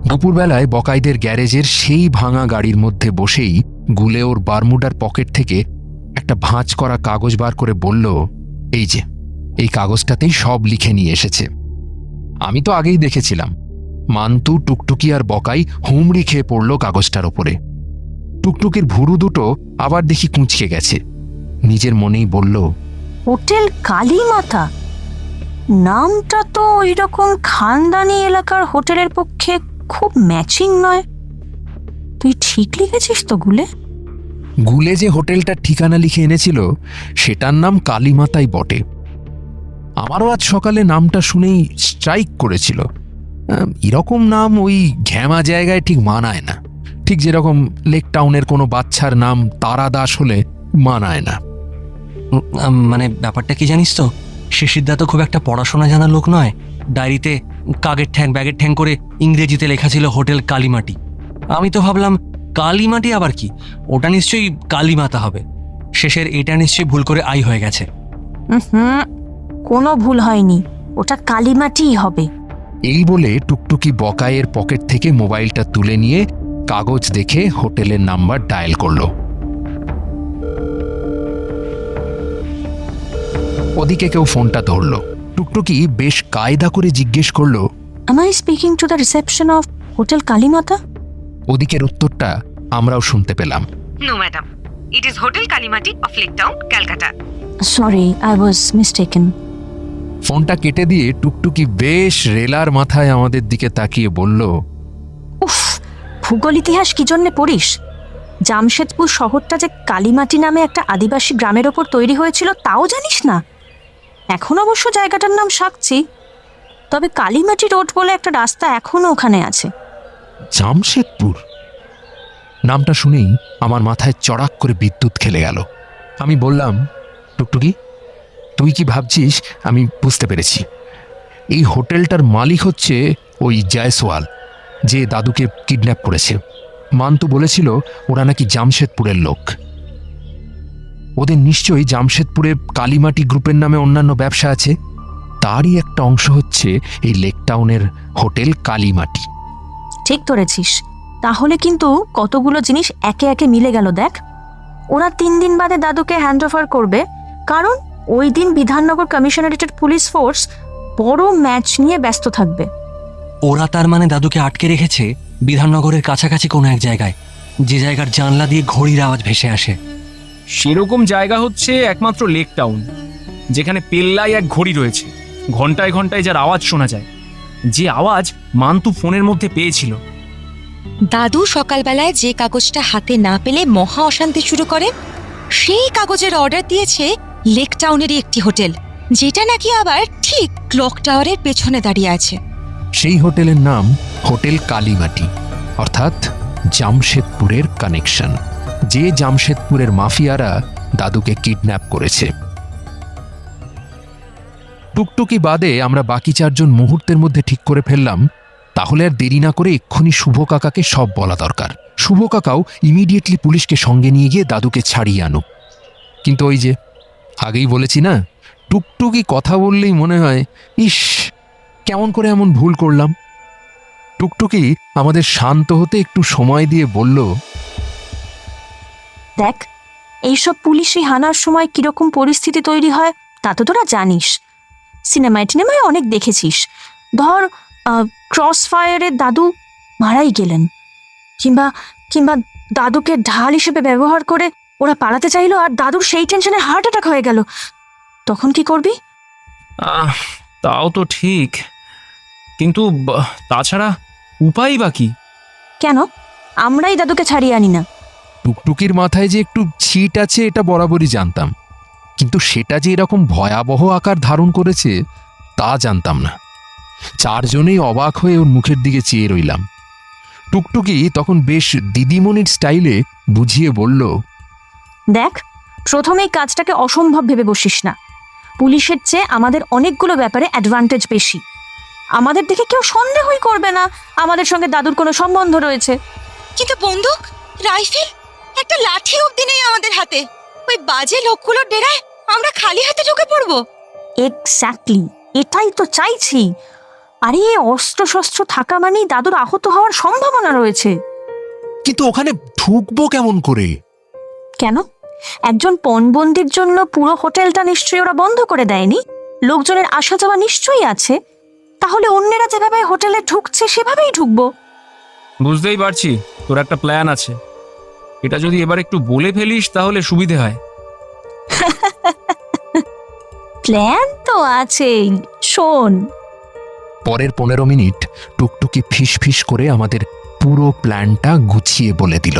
দুপুরবেলায় বকাইদের গ্যারেজের সেই ভাঙা গাড়ির মধ্যে বসেই গুলে ওর বারমুডার পকেট থেকে একটা ভাঁজ করা কাগজ বার করে বলল, এই যে এই কাগজটাতেই সব লিখে নিয়ে এসেছে। আমি তো আগেই দেখেছিলাম। মান্তু, টুকটুকি আর বকাই হুমড়ি খেয়ে পড়ল কাগজটার ওপরে। টুকটুকির ভুরু দুটো আবার দেখি কুঁচকে গেছে। নিজের মনেই বলল, হোটেল কালীমাতা, নামটা তো ওই রকম খানদানি এলাকার হোটেলের পক্ষে খুব ম্যাচিং নয়। তুই ঠিক লিখেছিস তো গুলে? গুলে যে হোটেলটার ঠিকানা লিখে এনেছিল সেটার নাম কালীমাতাই বটে। আমারও আজ সকালে নামটা শুনেই স্ট্রাইক করেছিল। এরকম নাম ওই ঘ্যামা জায়গায় ঠিক মানায় না, ঠিক যেরকম লেক টাউনের কোনো বাচ্চার নাম তারা দাস হলে মানায় না। মানে ব্যাপারটা কি জানিস তো, শিশিরদা তো খুব একটা পড়াশোনা জানার লোক নয়। ডায়েরিতে কাগের ঠ্যাং ব্যাগের ঠ্যাং করে ইংরেজিতে লেখা ছিল হোটেল কালীমাটি। আমি তো ভাবলাম কালীমাটি আবার কি, ওটা নিশ্চয়ই কালীমাতা হবে। শেষের এটা নিশ্চয়ই ভুল করে আই হয়ে গেছে। কোনো ভুল হয়নি, ওটা কালীমাটিই হবে। এই বলে টুকটুকি বকাইয়ের পকেট থেকে মোবাইলটা তুলে নিয়ে কাগজ দেখে হোটেলের নাম্বার ডায়াল করলো। ওদিকে কেউ ফোনটা ধরলো। টুকটুকি বেশ কায়দা করে জিজ্ঞেস করলো, Am I speaking to the reception of Hotel Kalimata? ওদিকের উত্তরটা আমরাও শুনতে পেলাম। No, madam. It is Hotel Kalimati of Lake Town, Calcutta. Sorry, I was mistaken. ফোনটা কেটে দিয়ে টুকটুকি বেশ রেলার মাথায় আমাদের দিকে তাকিয়ে বলল, উফ, ভূগোল ইতিহাস কি জন্যে পড়িস? জামশেদপুর শহরটা যে কালীমাটি নামে একটা আদিবাসী গ্রামের ওপর তৈরি হয়েছিল তাও জানিস না? এখন অবশ্য জায়গাটার নাম সাকচি, তবে কালীমাটি রোড বলে একটা রাস্তা এখনো ওখানে আছে। জামশেদপুর নামটা শুনেই আমার মাথায় চড়াক করে বিদ্যুৎ খেলে গেল। আমি বললাম, টুকটুকি তুই কি ভাবছিস আমি বুঝতে পেরেছি। এই হোটেলটার মালিক হচ্ছে ওই জয়সওয়াল, যে দাদুকে কিডন্যাপ করেছে। মান্তু বলেছিল ওরা নাকি জামশেদপুরের লোক। ওদের নিশ্চয়ই জামশেদপুরে কালীমাটি গ্রুপের নামে অন্যান্য ব্যবসা আছে, তারই একটা অংশ হচ্ছে এই লেক টাউনের হোটেল কালীমাটি। ঠিক ধরেছিস, তাহলে কিন্তু কতগুলো জিনিস একে একে মিলে গেল। দেখ, ওরা 3 দিন বাদে দাদুকে হ্যান্ড ওভার করবে, কারণ ওই দিন বিধাননগর কমিশনারেটের পুলিশ ফোর্স বড় ম্যাচ নিয়ে ব্যস্ত থাকবে। ওরা তার মানে দাদুকে আটকে রেখেছে বিধাননগরের কাছাকাছি কোনো এক জায়গায়, যে জায়গার জানলা দিয়ে ঘড়ির আওয়াজ ভেসে আসে। সেরকম জায়গা হচ্ছে একমাত্র লেক টাউন, যেখানে পেল্লায় এক ঘড়ি রয়েছে, ঘন্টায় ঘন্টায় যার আওয়াজ শোনা যায়, যে আওয়াজ মান্তু ফোনের মধ্যে পেয়েছিল। দাদু সকালবেলায় যে কাগজটা হাতে না পেলে মহা অশান্তি শুরু করে, সেই কাগজের অর্ডার দিয়েছে লেক টাউনেরই একটি হোটেল, যেটা নাকি আবার ঠিক ক্লক টাওয়ারের পেছনে দাঁড়িয়ে আছে। সেই হোটেলের নাম হোটেল কালীমাটি, অর্থাৎ জামশেদপুরের কানেকশন, যে জামশেদপুরের মাফিয়ারা দাদুকে কিডন্যাপ করেছে। টুকটুকি বাদে আমরা বাকি 4 জন মুহূর্তের মধ্যে ঠিক করে ফেললাম, তাহলে আর দেরি না করে এক্ষুনি শুভ কাকাকে সব বলা দরকার। শুভ কাকাও ইমিডিয়েটলি পুলিশকে সঙ্গে নিয়ে গিয়ে দাদুকে ছাড়িয়ে আনুক। কিন্তু ওই যে আগেই বলেছি না, টুকটুকি কথা বললেই মনে হয়, ইস কেমন করে এমন ভুল করলাম। টুকটুকি আমাদের শান্ত হতে একটু সময় দিয়ে বলল, দেখ, এইসব পুলিশি হানার সময় কিরকম পরিস্থিতি তৈরি হয় তা তো তোরা জানিস, সিনেমায় অনেক দেখেছিস। ধর ক্রস ফায়ারে দাদু মারাই গেলেন, কিংবা দাদুকে ঢাল হিসেবে ব্যবহার করে ওরা পালাতে চাইলো, আর দাদুর সেই টেনশনে হার্ট অ্যাটাক হয়ে গেল, তখন কি করবি? তাও তো ঠিক, কিন্তু তাছাড়া উপায় বা কি? কেন আমরাই দাদুকে ছাড়িয়ে আনি না? টুকটুকির মাথায় যে একটু ছিট আছে এটা বরাবরই জানতাম, কিন্তু সেটা যে এরকম ভয়াবহ আকার ধারণ করেছে তা জানতাম না। 4 জনেই অবাক হয়ে ওর মুখের দিকে চেয়ে রইলাম। টুকটুকি তখন বেশ দিদিমণির স্টাইলে বুঝিয়ে বলল, দেখ, প্রথমেই কাজটাকে অসম্ভব ভেবে বসিস না। পুলিশের চেয়ে আমাদের অনেকগুলো ব্যাপারে অ্যাডভান্টেজ বেশি। আমাদের দেখে কেউ সন্দেহই করবে না আমাদের সঙ্গে দাদুর কোনো সম্বন্ধ রয়েছে। কিন্তু বন্দুক, রাইফেল, একটা লাঠি অব্দি নেই আমাদের হাতে। ওই বাজে লোকগুলোর ডেরায় আমরা খালি হাতে ঢুকে পড়বো। এক্স্যাক্টলি, এটাই তো চাইছি। আরে অস্ত্র শস্ত্র থাকা মানেই দাদুর আহত হওয়ার সম্ভাবনা রয়েছে। কিন্তু ওখানে ঢুকবো কেমন করে? কেন? একজন পণবন্দির জন্য পুরো হোটেলটা নিশ্চয়ই ওরা বন্ধ করে দেয়নি, লোকজনের আসা যাওয়া নিশ্চয়ই আছে। তাহলে অন্যেরা যেভাবে হোটেলে ঢুকছে সেভাবেই ঢুকবো। বুঝতেই পারছি তোর একটা প্ল্যান আছে, এটা যদি এবার একটু বলে ফেলিস তাহলে সুবিধে হয়। প্ল্যান তো আছেই, শোন। পরের 15 মিনিট টুকটুকি ফিস করে আমাদের পুরো প্ল্যানটা গুছিয়ে বলে দিল।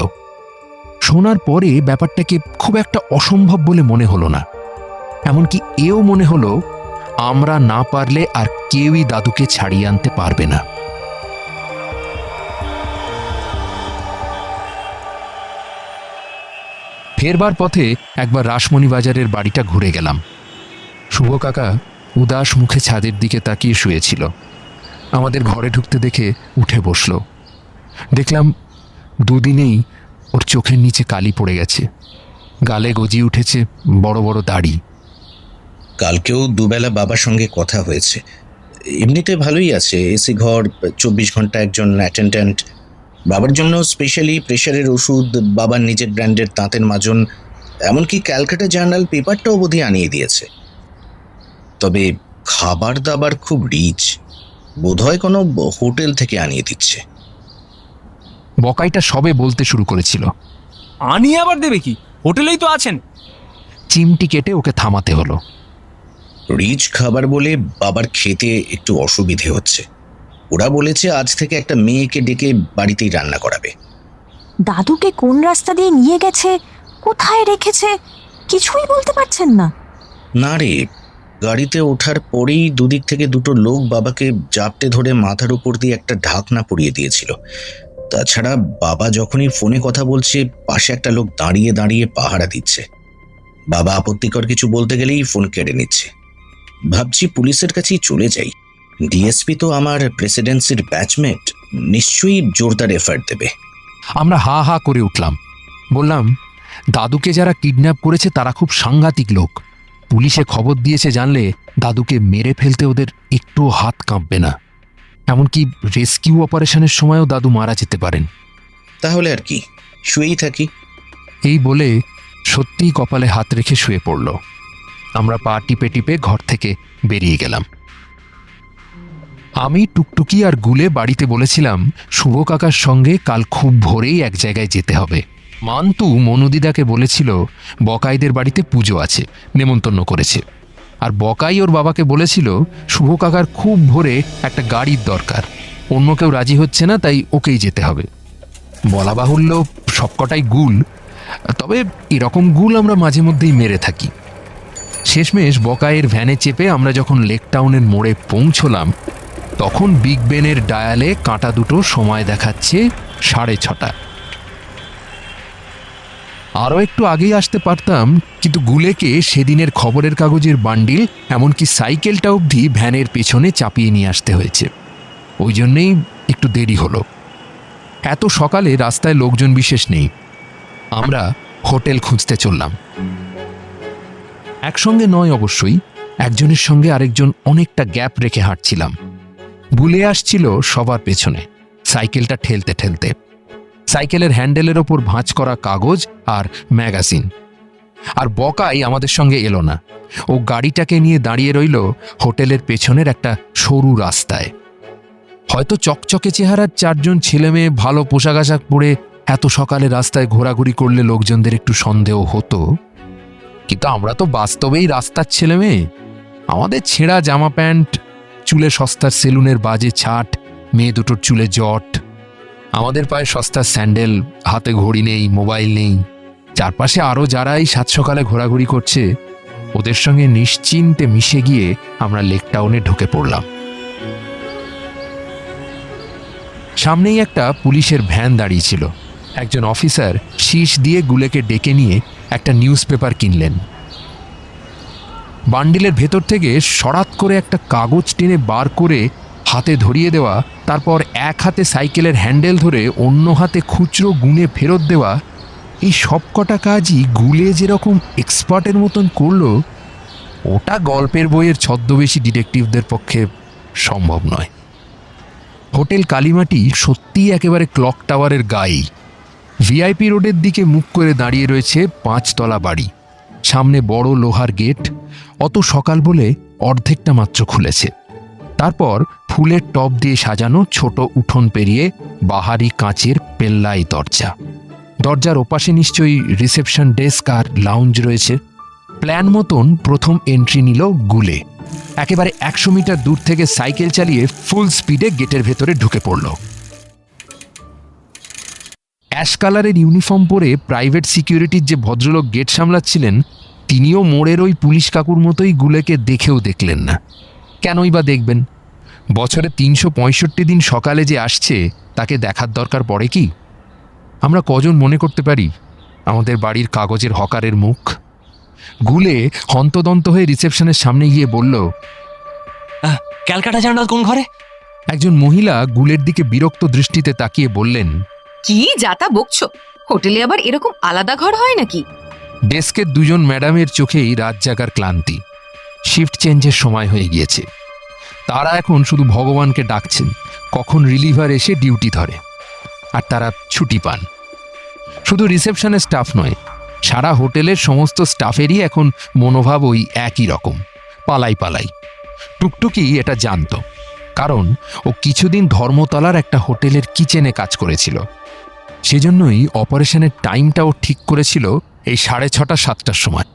শোনার পরে ব্যাপারটাকে খুব একটা অসম্ভব বলে মনে হলো না, এমনকি এও মনে হলো আমরা না পারলে আর কেউই দাদুকে ছাড়িয়ে আনতে পারবে না। ফেরবার পথে একবার রাসমণি বাজারের বাড়িটা ঘুরে গেলাম। শুভ কাকা উদাস মুখে ছাদের দিকে তাকিয়ে শুয়েছিল। আমাদের ঘরে ঢুকতে দেখে উঠে বসল। দেখলাম 2 দিনেই ওর চোখের নিচে কালি পড়ে গেছে, গালে গজিয়ে উঠেছে বড় বড় দাড়ি। কালকেও দুবেলা বাবার সঙ্গে কথা হয়েছে, এমনিতে ভালোই আছে। এসি ঘর, 24 ঘন্টা একজন অ্যাটেন্ডেন্ট, বাবার জন্য স্পেশালি প্রেশারের ওষুধ, বাবার নিজের ব্র্যান্ডের দাঁতের মাজন, এমনকি ক্যালকাটা জার্নাল পেপারটা অবধি আনিয়ে দিয়েছে। তবে খাবার দাবার খুব রিচ, বোধহয় কোনো হোটেল থেকে আনিয়ে দিচ্ছে। বকাইটা সবে বলতে শুরু করেছিল, আনিয়ে আবার দেবে কি, হোটেলেই তো আছেন। চিমটি কেটে ওকে থামাতে হলো। রিচ খাবার বলে বাবার খেতে একটু অসুবিধে হচ্ছে। ওরা বলেছে আজ থেকে একটা মেয়েকে ডেকে বাড়িতেই রান্না করাবে। দাদুকে কোন রাস্তা দিয়ে নিয়ে গেছে, কোথায় রেখেছে, কিছুই বলতে পারছেন না? না রে, গাড়িতে ওঠার পরেই দুদিক থেকে দুটো লোক বাবাকে জাপটে ধরে মাথার উপর দিয়ে একটা ঢাকনা পরিয়ে দিয়েছিল। তাছাড়া বাবা যখনই ফোনে কথা বলছে, পাশে একটা লোক দাঁড়িয়ে দাঁড়িয়ে পাহারা দিচ্ছে। বাবা আপত্তিকর কিছু বলতে গেলেই ফোন কেড়ে নিচ্ছে। ভাবছি পুলিশের কাছেই চলে যাই। ডিএসপি তো আমার প্রেসিডেন্সির ব্যাচমেট, নিশ্চয়ই জোরদার এফআইআর দেবে। আমরা হা হা করে উঠলাম। বললাম, দাদুকে যারা কিডন্যাপ করেছে তারা খুব সাংঘাতিক লোক। পুলিশে খবর দিয়েছে জানলে দাদুকে মেরে ফেলতে ওদের একটুও হাত কাঁপবে না। এমনকি রেস্কিউ অপারেশনের সময়ও দাদু মারা যেতে পারেন। তাহলে আর কি, শুয়েই থাকি। এই বলে সত্যিই কপালে হাত রেখে শুয়ে পড়ল। আমরা পা টিপে টিপে ঘর থেকে বেরিয়ে গেলাম। আমি টুকটুকি আর গুলে বাড়িতে বলেছিলাম শুভ কাকার সঙ্গে কাল খুব ভোরেই এক জায়গায় যেতে হবে। মান্তু মনুদিদাকে বলেছিল বকাইদের বাড়িতে পুজো আছে, নেমন্তন্ন করেছে। আর বকাই ওর বাবাকে বলেছিল শুভ কাকার খুব ভোরে একটা গাড়ির দরকার, অন্য কেউ রাজি হচ্ছে না, তাই ওকেই যেতে হবে। বলা বাহুল্য সবকটাই গুল, তবে এরকম গুল আমরা মাঝে মধ্যেই মেরে থাকি। শেষমেশ বকাইয়ের ভ্যানে চেপে আমরা যখন লেক টাউনের মোড়ে পৌঁছলাম, তখন বিগ বেনের ডায়ালে কাঁটা দুটো সময় দেখাচ্ছে 6:30। আরও একটু আগেই আসতে পারতাম, কিন্তু গুলেকে সেদিনের খবরের কাগজের বান্ডিল এমনকি সাইকেলটা অবধি ভ্যানের পেছনে চাপিয়ে নিয়ে আসতে হয়েছে। ওই জন্যেই একটু দেরি হলো। এত সকালে রাস্তায় লোকজন বিশেষ নেই। আমরা হোটেল খুঁজতে চললাম। একসঙ্গে নয় অবশ্যই, একজনের সঙ্গে আরেকজন অনেকটা গ্যাপ রেখে হাঁটছিলাম। ভুলে আসছিল সবার পেছনে, সাইকেলটা ঠেলতে ঠেলতে। সাইকেলের হ্যান্ডেলের ওপর ভাঁজ করা কাগজ আর ম্যাগাজিন। আর বকাই আমাদের সঙ্গে এলো না। ও গাড়িটাকে নিয়ে দাঁড়িয়ে রইল হোটেলের পেছনের একটা সরু রাস্তায়। হয়তো চকচকে চেহারার 4 জন ছেলেমেয়ে ভালো পোশাক আশাক পরে এত সকালে রাস্তায় ঘোরাঘুরি করলে লোকজনদের একটু সন্দেহ হতো, কিন্তু আমরা তো বাস্তবেই রাস্তার ছেলেমেয়ে। আমাদের ছেঁড়া জামা প্যান্ট, চুলে সস্তার সেলুনের বাজে ছাট, মেয়ে দুটোর চুলে জট, আমাদের পায়ে সস্তার স্যান্ডেল, হাতে ঘড়ি নেই, মোবাইল নেই। চারপাশে আরও যারা এই সাত সকালে ঘোরাঘুরি করছে, ওদের সঙ্গে নিশ্চিন্তে মিশে গিয়ে আমরা লেক টাউনে ঢুকে পড়লাম। সামনেই একটা পুলিশের ভ্যান দাঁড়িয়েছিল। একজন অফিসার শীষ দিয়ে গুলেকে ডেকে নিয়ে একটা নিউজ পেপার কিনলেন। বান্ডিলের ভেতর থেকে সরাত করে একটা কাগজ টেনে বার করে হাতে ধরিয়ে দেওয়া, তারপর এক হাতে সাইকেলের হ্যান্ডেল ধরে অন্য হাতে খুচরো গুনে ফেরত দেওয়া, এই সবকটা কাজই গুলে যেরকম এক্সপার্টের মতন করলো, ওটা গল্পের বইয়ের ছদ্মবেশী ডিটেকটিভদের পক্ষে সম্ভব নয়। হোটেল কালীমাটি সত্যিই একেবারে ক্লক টাওয়ারের গায়েই। ভিআইপি রোডের দিকে মুখ করে দাঁড়িয়ে রয়েছে 5 তলা বাড়ি। সামনে বড় লোহার গেট, অত সকাল বলে অর্ধেকটা মাত্র খুলেছে। তারপর ফুলের টব দিয়ে সাজানো ছোট উঠোন পেরিয়ে বাহারি কাঁচের পেল্লাই দরজা। দরজার ওপাশে নিশ্চয়ই রিসেপশন ডেস্ক আর লাউঞ্জ রয়েছে। প্ল্যান মতন প্রথম এন্ট্রি নিল গুলে। একেবারে 100 মিটার দূর থেকে সাইকেল চালিয়ে ফুল স্পিডে গেটের ভেতরে ঢুকে পড়ল। অ্যাশ কালারের ইউনিফর্ম পরে প্রাইভেট সিকিউরিটির যে ভদ্রলোক গেট সামলাচ্ছিলেন, তিনিও মোড়ের ওই পুলিশ কাকুর মতোই গুলেকে দেখেও দেখলেন না। কেনই বা দেখবেন? বছরে 365 দিন সকালে যে আসছে, তাকে দেখার দরকার পড়ে কি? আমরা কজন মনে করতে পারি আমাদের বাড়ির কাগজের হকারের মুখ? গুলে হন্তদন্ত হয়ে রিসেপশনের সামনে গিয়ে বলল, ক্যালকাটা জার্নাল কোন ঘরে? একজন মহিলা গুলের দিকে বিরক্ত দৃষ্টিতে তাকিয়ে বললেন, কি যাতা বকছো? হোটেলে আবার এরকম আলাদা ঘর হয় নাকি? ডেস্কের 2 জন ম্যাডামের চোখেই রাত জাগার ক্লান্তি। শিফট চেঞ্জের সময় হয়ে গিয়েছে। তারা এখন শুধু ভগবানকে ডাকছেন কখন রিলিভার এসে ডিউটি ধরে, আর তারা ছুটি পান। শুধু রিসেপশনের স্টাফ নয়, সারা হোটেলের সমস্ত স্টাফেরই এখন মনোভাব ওই একই রকম। পালাই পালাই। টুকটুকি এটা জানতো, কারণ ও কিছুদিন ধর্মতলার একটা হোটেলের কিচেনে কাজ করেছিল। সেজন্যই অপারেশনের টাইমটাও ঠিক করেছিল এই 6:30 7টার সময়।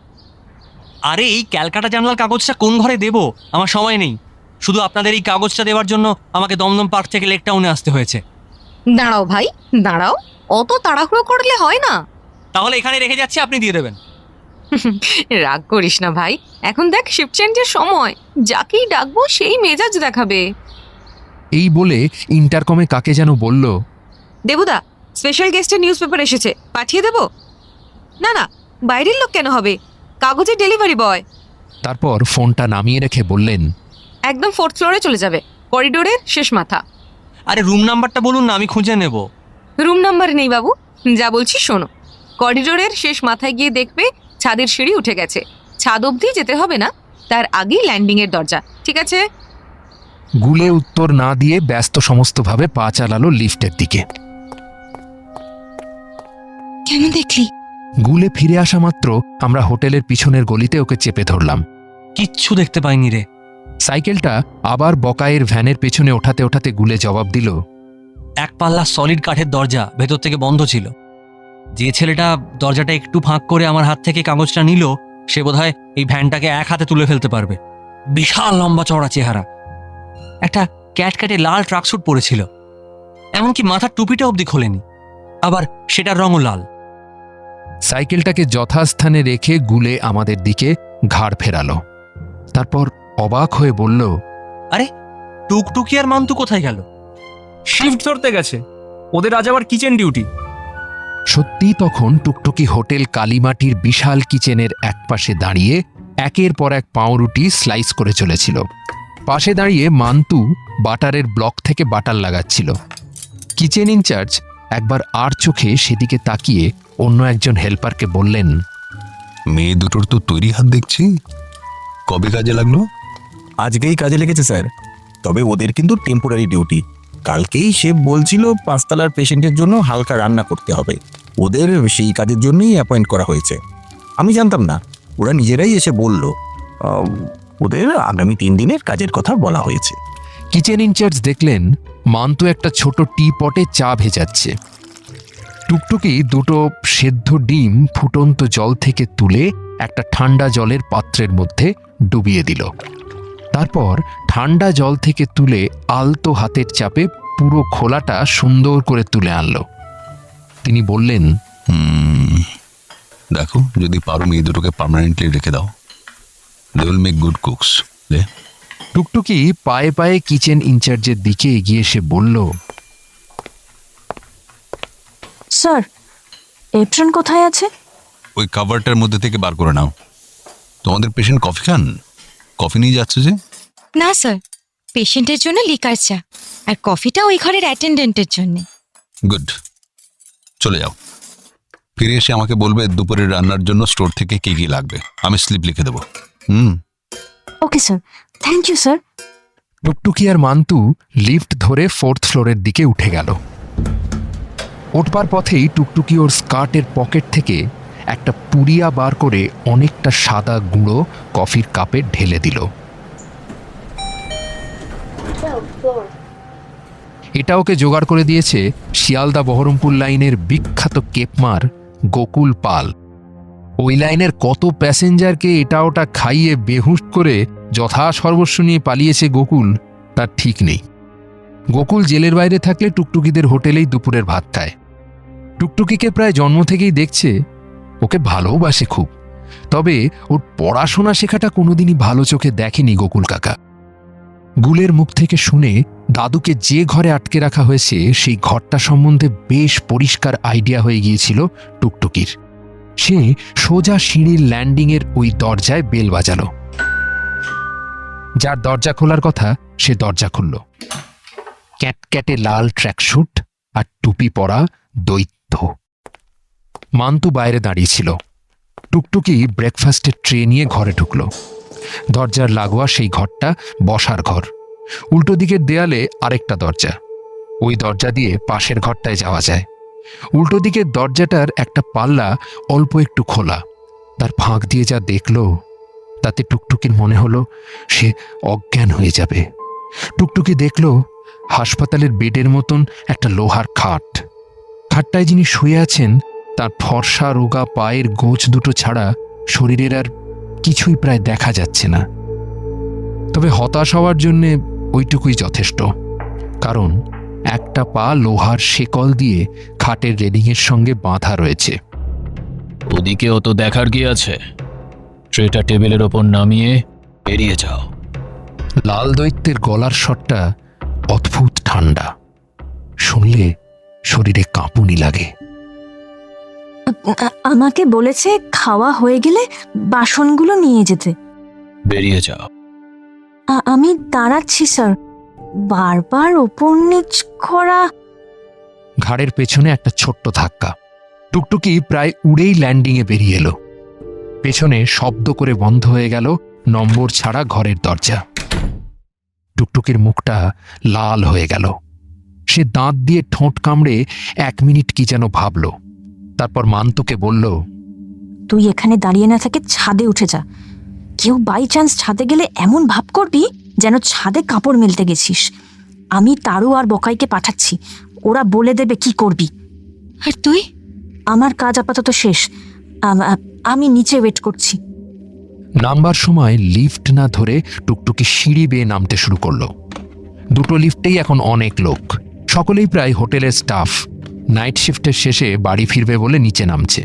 আরে এই ক্যালকাটা জানলার কাগজটা কোন ঘরে দেব? আমার সময় নেই। শুধু আপনাদের এই কাগজটা দেওয়ার জন্য আমাকে দমদম পার্ক থেকে লেক টাউনে আসতে হয়েছে। দাঁড়াও ভাই, দাঁড়াও, অত তাড়াহুড়ো করলে হয় না। তাহলে এখানে রেখে যাচ্ছি, আপনি দিয়ে দেবেন। রাগ করিস না ভাই, এখন দেখ শিফট চেঞ্জের সময়, যাকেই ডাকবো সেই মেজাজ দেখাবে। এই বলে ইন্টারকমে কাকে যেন বলল, দেবুদা, স্পেশাল গেস্টের নিউজ পেপার এসেছে, পাঠিয়ে দেব? না না, বাইরের লোক কেন হবে, কাগজের ডেলিভারি বয়। তারপর ফোনটা নামিয়ে রেখে বললেন, একদম 4th ফ্লোরে চলে যাবে, করিডোরের শেষ মাথা। আরে রুম নাম্বারটা বলুন না, আমি খুঁজে নেব। রুম নাম্বার নেই বাবু, যা বলছি শোনো। করিডোরের শেষ মাথায় গিয়ে দেখবে ছাদের সিঁড়ি উঠে গেছে, ছাদ অবধি যেতে হবে না, তার আগেই ল্যান্ডিং এর দরজা, ঠিক আছে? গুলে উত্তর না দিয়ে ব্যস্ত সমস্তভাবে পা চালালো লিফটের দিকে। কেন দেখলি? গুলে ফিরে আসা মাত্র আমরা হোটেলের পিছনের গলিতে ওকে চেপে ধরলাম। কিচ্ছু দেখতে পাইনি রে। সাইকেলটা আবার বকায়ের ভ্যানের পেছনে ওঠাতে ওঠাতে গুলে জবাব দিল, এক পাল্লা সলিড কাঠের দরজা, ভেতর থেকে বন্ধ ছিল। যে ছেলেটা দরজাটা একটু ফাঁক করে আমার হাত থেকে কাগজটা নিল, সে বোধহয় এই ভ্যানটাকে এক হাতে তুলে ফেলতে পারবে। বিশাল লম্বা চওড়া চেহারা, একটা ক্যাটক্যাটে লাল ট্রাকস্যুট পরেছিল, এমনকি মাথার টুপিটা অবধি খোলেনি, আবার সেটার রঙও লাল। সাইকেলটাকে যথাস্থানে রেখে গুলে আমাদের দিকে ঘাড় ফেরালো। তারপর অবাক হয়ে বলল, আরে টুকটুকি আর মান্তু কোথায় গেল? শিফট ধরতে গেছে, ওদের আজ আবার কিচেন ডিউটি। সত্যি তখন টুকটুকি হোটেল কালীমাটির বিশাল কিচেনের একপাশে দাঁড়িয়ে একের পর এক পাউরুটি স্লাইস করে চলেছিল। পাশে দাঁড়িয়ে মান্তু বাটারের ব্লক থেকে বাটার লাগাচ্ছিল। কিচেন ইনচার্জ একবার আর চোখে সেদিকে তাকিয়ে অন্য একজন হেল্পারকে বললেন, মেয়ে দুটোর তো তৈরি হাত দেখছি, কবে কাজে লাগলো? আজকেই কাজে লেগেছে স্যার, তবে ওদের কিন্তু টেম্পোরারি ডিউটি। কালকেই শেফ বলছিল 5 তলার পেশেন্টের জন্য হালকা রান্না করতে হবে, ওদের সেই কাজের জন্যই অ্যাপয়েন্ট করা হয়েছে। আমি জানতাম না, ওরা নিজেরাই এসে বলল ওদের আগামী 3 দিনের কাজের কথা বলা হয়েছে। কিচেন ইনচার্জ দেখলেন মান্তু একটা ছোট টি পটে চা ভেজাচ্ছে। টুকটুকি দুটো সেদ্ধ ডিম ফুটন্ত জল থেকে তুলে একটা ঠান্ডা জলের পাত্রের মধ্যে ডুবিয়ে দিল। তারপর ঠান্ডা জল থেকে তুলে আলতো হাতের চাপে পুরো খোলাটা সুন্দর করে তুলে আনলো। তিনি বললেন, দেখো, যদি পারো মেয়ে দুটোকে পার্মানেন্টলি রেখে দাও, they will make good cooks. Tuktuki পায়ে পায়ে কিচেন ইনচার্জের দিকে এগিয়ে এসে বলল, স্যার, এপ্রন কোথায় আছে? ওই কাভারটার মধ্যে থেকে বার করে নাও। তোমাদের পেশেন্ট কফি খান? কফি নিয়ে যাচ্ছে যে? না স্যার, পেশেন্টের জন্য লিকার চা, আর কফিটা ওই ঘরের অ্যাটেন্ডেন্টের জন্য। গুড, চলে যাও। ফিরে এসে আমাকে বলবে দুপুরের রান্নার জন্য স্টোর থেকে কি কি লাগবে, আমি স্লিপ লিখে দেবো। Okay sir, thank you sir. Tuktuki আর মান্তু লিফট ধরে 4th ফ্লোরের দিকে উঠে গেল। উঠবার পথেই টুকটুকি ওর স্কার্টের পকেট থেকে একটা পুরিয়া বার করে অনেকটা সাদা গুঁড়ো কফির কাপে ঢেলে দিল। এটা ওকে জোগাড় করে দিয়েছে শিয়ালদা বহরমপুর লাইনের বিখ্যাত কেপমার গোকুল পাল। ওই লাইনের কত প্যাসেঞ্জারকে এটা ওটা খাইয়ে বেহুশ করে যথাসর্বস্ব নিয়ে পালিয়েছে গোকুল, তার ঠিক নেই। গোকুল জেলের বাইরে থাকলে টুকটুকিদের হোটেলেই দুপুরের ভাত খায়। টুকটুকিকে প্রায় জন্ম থেকেই দেখছে, ওকে ভালোবাসে খুব। তবে ওর পড়াশোনা শেখাটা কোনোদিনই ভালো চোখে দেখেনি গোকুল কাকা। গুলের মুখ থেকে শুনে দাদুকে যে ঘরে আটকে রাখা হয়েছে সেই ঘরটা সম্বন্ধে বেশ পরিষ্কার আইডিয়া হয়ে গিয়েছিল টুকটুকির। সে সোজা সিঁড়ির ল্যান্ডিংয়ের ওই দরজায় বেল বাজালো। যার দরজা খোলার কথা সে দরজা খুলল। ক্যাটক্যাটে লাল ট্র্যাকস্যুট আর টুপি পরা দৈত্য। মান্তু বাইরে দাঁড়িয়েছিল। টুকটুকি ব্রেকফাস্টের ট্রে নিয়ে ঘরে ঢুকল। দরজার লাগোয়া সেই ঘরটা বসার ঘর। উল্টো দিকের দেয়ালে আরেকটা দরজা। ওই দরজা দিয়ে পাশের ঘরটায় যাওয়া যায়। উল্টো দিকের দরজাটার একটা পাল্লা অল্প একটু খোলা। তার ফাঁক দিয়ে যা দেখল তাতে টুকটুকির মনে হলো সে অজ্ঞান হয়ে যাবে। টুকটুকি দেখল হাসপাতালের বেডের মতন একটা লোহার খাট। খাটটায় যিনি শুয়ে আছেন তার ফর্সা রোগা পায়ের গোছ দুটো ছাড়া শরীরের আর কিছুই প্রায় দেখা যাচ্ছে না। তবে হতাশ হওয়ার জন্যে ওইটুকুই যথেষ্ট, কারণ একটা পা লোহার শেকল দিয়ে খাটের রেলিংয়ের সঙ্গে বাঁধা রয়েছে। ওদিকেও তো দেখার কি আছে, ট্রেটা টেবিলের ওপর নামিয়ে বেরিয়ে যাও। লাল দৈত্যের গলার স্বরটা অদ্ভুত ঠান্ডা, শুনলে শরীরে কাঁপুনি লাগে। আমাকে বলেছে খাওয়া হয়ে গেলে বাসনগুলো নিয়ে যেতে। বেরিয়ে যাও। আমি দাঁড়াচ্ছি স্যার, বারবার ওপর নিচ করা। ঘাড়ের পেছনে একটা ছোট্ট ধাক্কা। টুকটুকি প্রায় উড়েই ল্যান্ডিংয়ে বেরিয়ে এলো। পেছনে শব্দ করে বন্ধ হয়ে গেল নম্বর ছাড়া ঘরের দরজা। টুকটুকির মুখটা লাল হয়ে গেল। সে দাঁত দিয়ে ঠোঁট কামড়ে 1 মিনিট কি যেন ভাবল, তারপর মান্তকে বলল, তুই এখানে দাঁড়িয়ে না থেকে ছাদে উঠে যা। কেউ বাই চান্স ছাদে গেলে এমন ভাব করবি যেন ছাদে কাপড় মেলতে গেছিস। আমি তারু আর বকাইকে পাঠাচ্ছি, ওরা বলে দেবে কি করবি। আর তুই? আমার কাজ আপাতত শেষ, আমি নিচে ওয়েট করছি। নামবার সময় লিফট না ধরে টুকটুকি সিঁড়ি বেয়ে নামতে শুরু করলো। দুটো লিফটেই এখন অনেক লোক, সকলেই প্রায় হোটেলের স্টাফ। নাইট শিফটের শেষে বাড়ি ফিরবে বলে নিচে নামছে,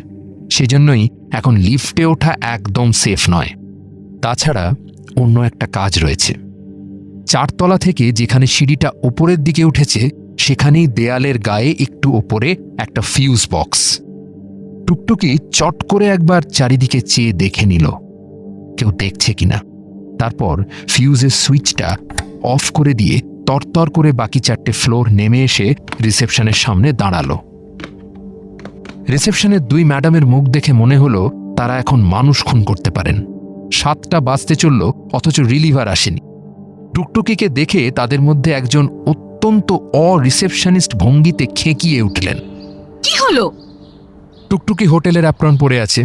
সেজন্যই এখন লিফটে ওঠা একদম সেফ নয়। তাছাড়া অন্য একটা কাজ রয়েছে। 4 তলা থেকে যেখানে সিঁড়িটা ওপরের দিকে উঠেছে সেখানেই দেয়ালের গায়ে একটু ওপরে একটা ফিউজ বক্স। টুকটুকি চট করে একবার চারিদিকে চেয়ে দেখে নিল কেউ দেখছে কিনা। তারপর ফিউজের সুইচটা অফ করে দিয়ে তরতর করে বাকি 4টে ফ্লোর নেমে এসে রিসেপশনের সামনে দাঁড়ালো। রিসেপশনের 2 ম্যাডামের মুখ দেখে মনে হলো তারা এখন মানুষ খুন করতে পারেন। 7টা বাজতে চলল, অথচ রিলিভার আসেনি। টুকটুকিকে দেখে তাদের মধ্যে একজন অত্যন্ত অরিসেপশনিস্ট ভঙ্গিতে খেকিয়ে উঠলেন। কি হলো? টুকটুকি হোটেলের অ্যাপ্রন পরে আছে,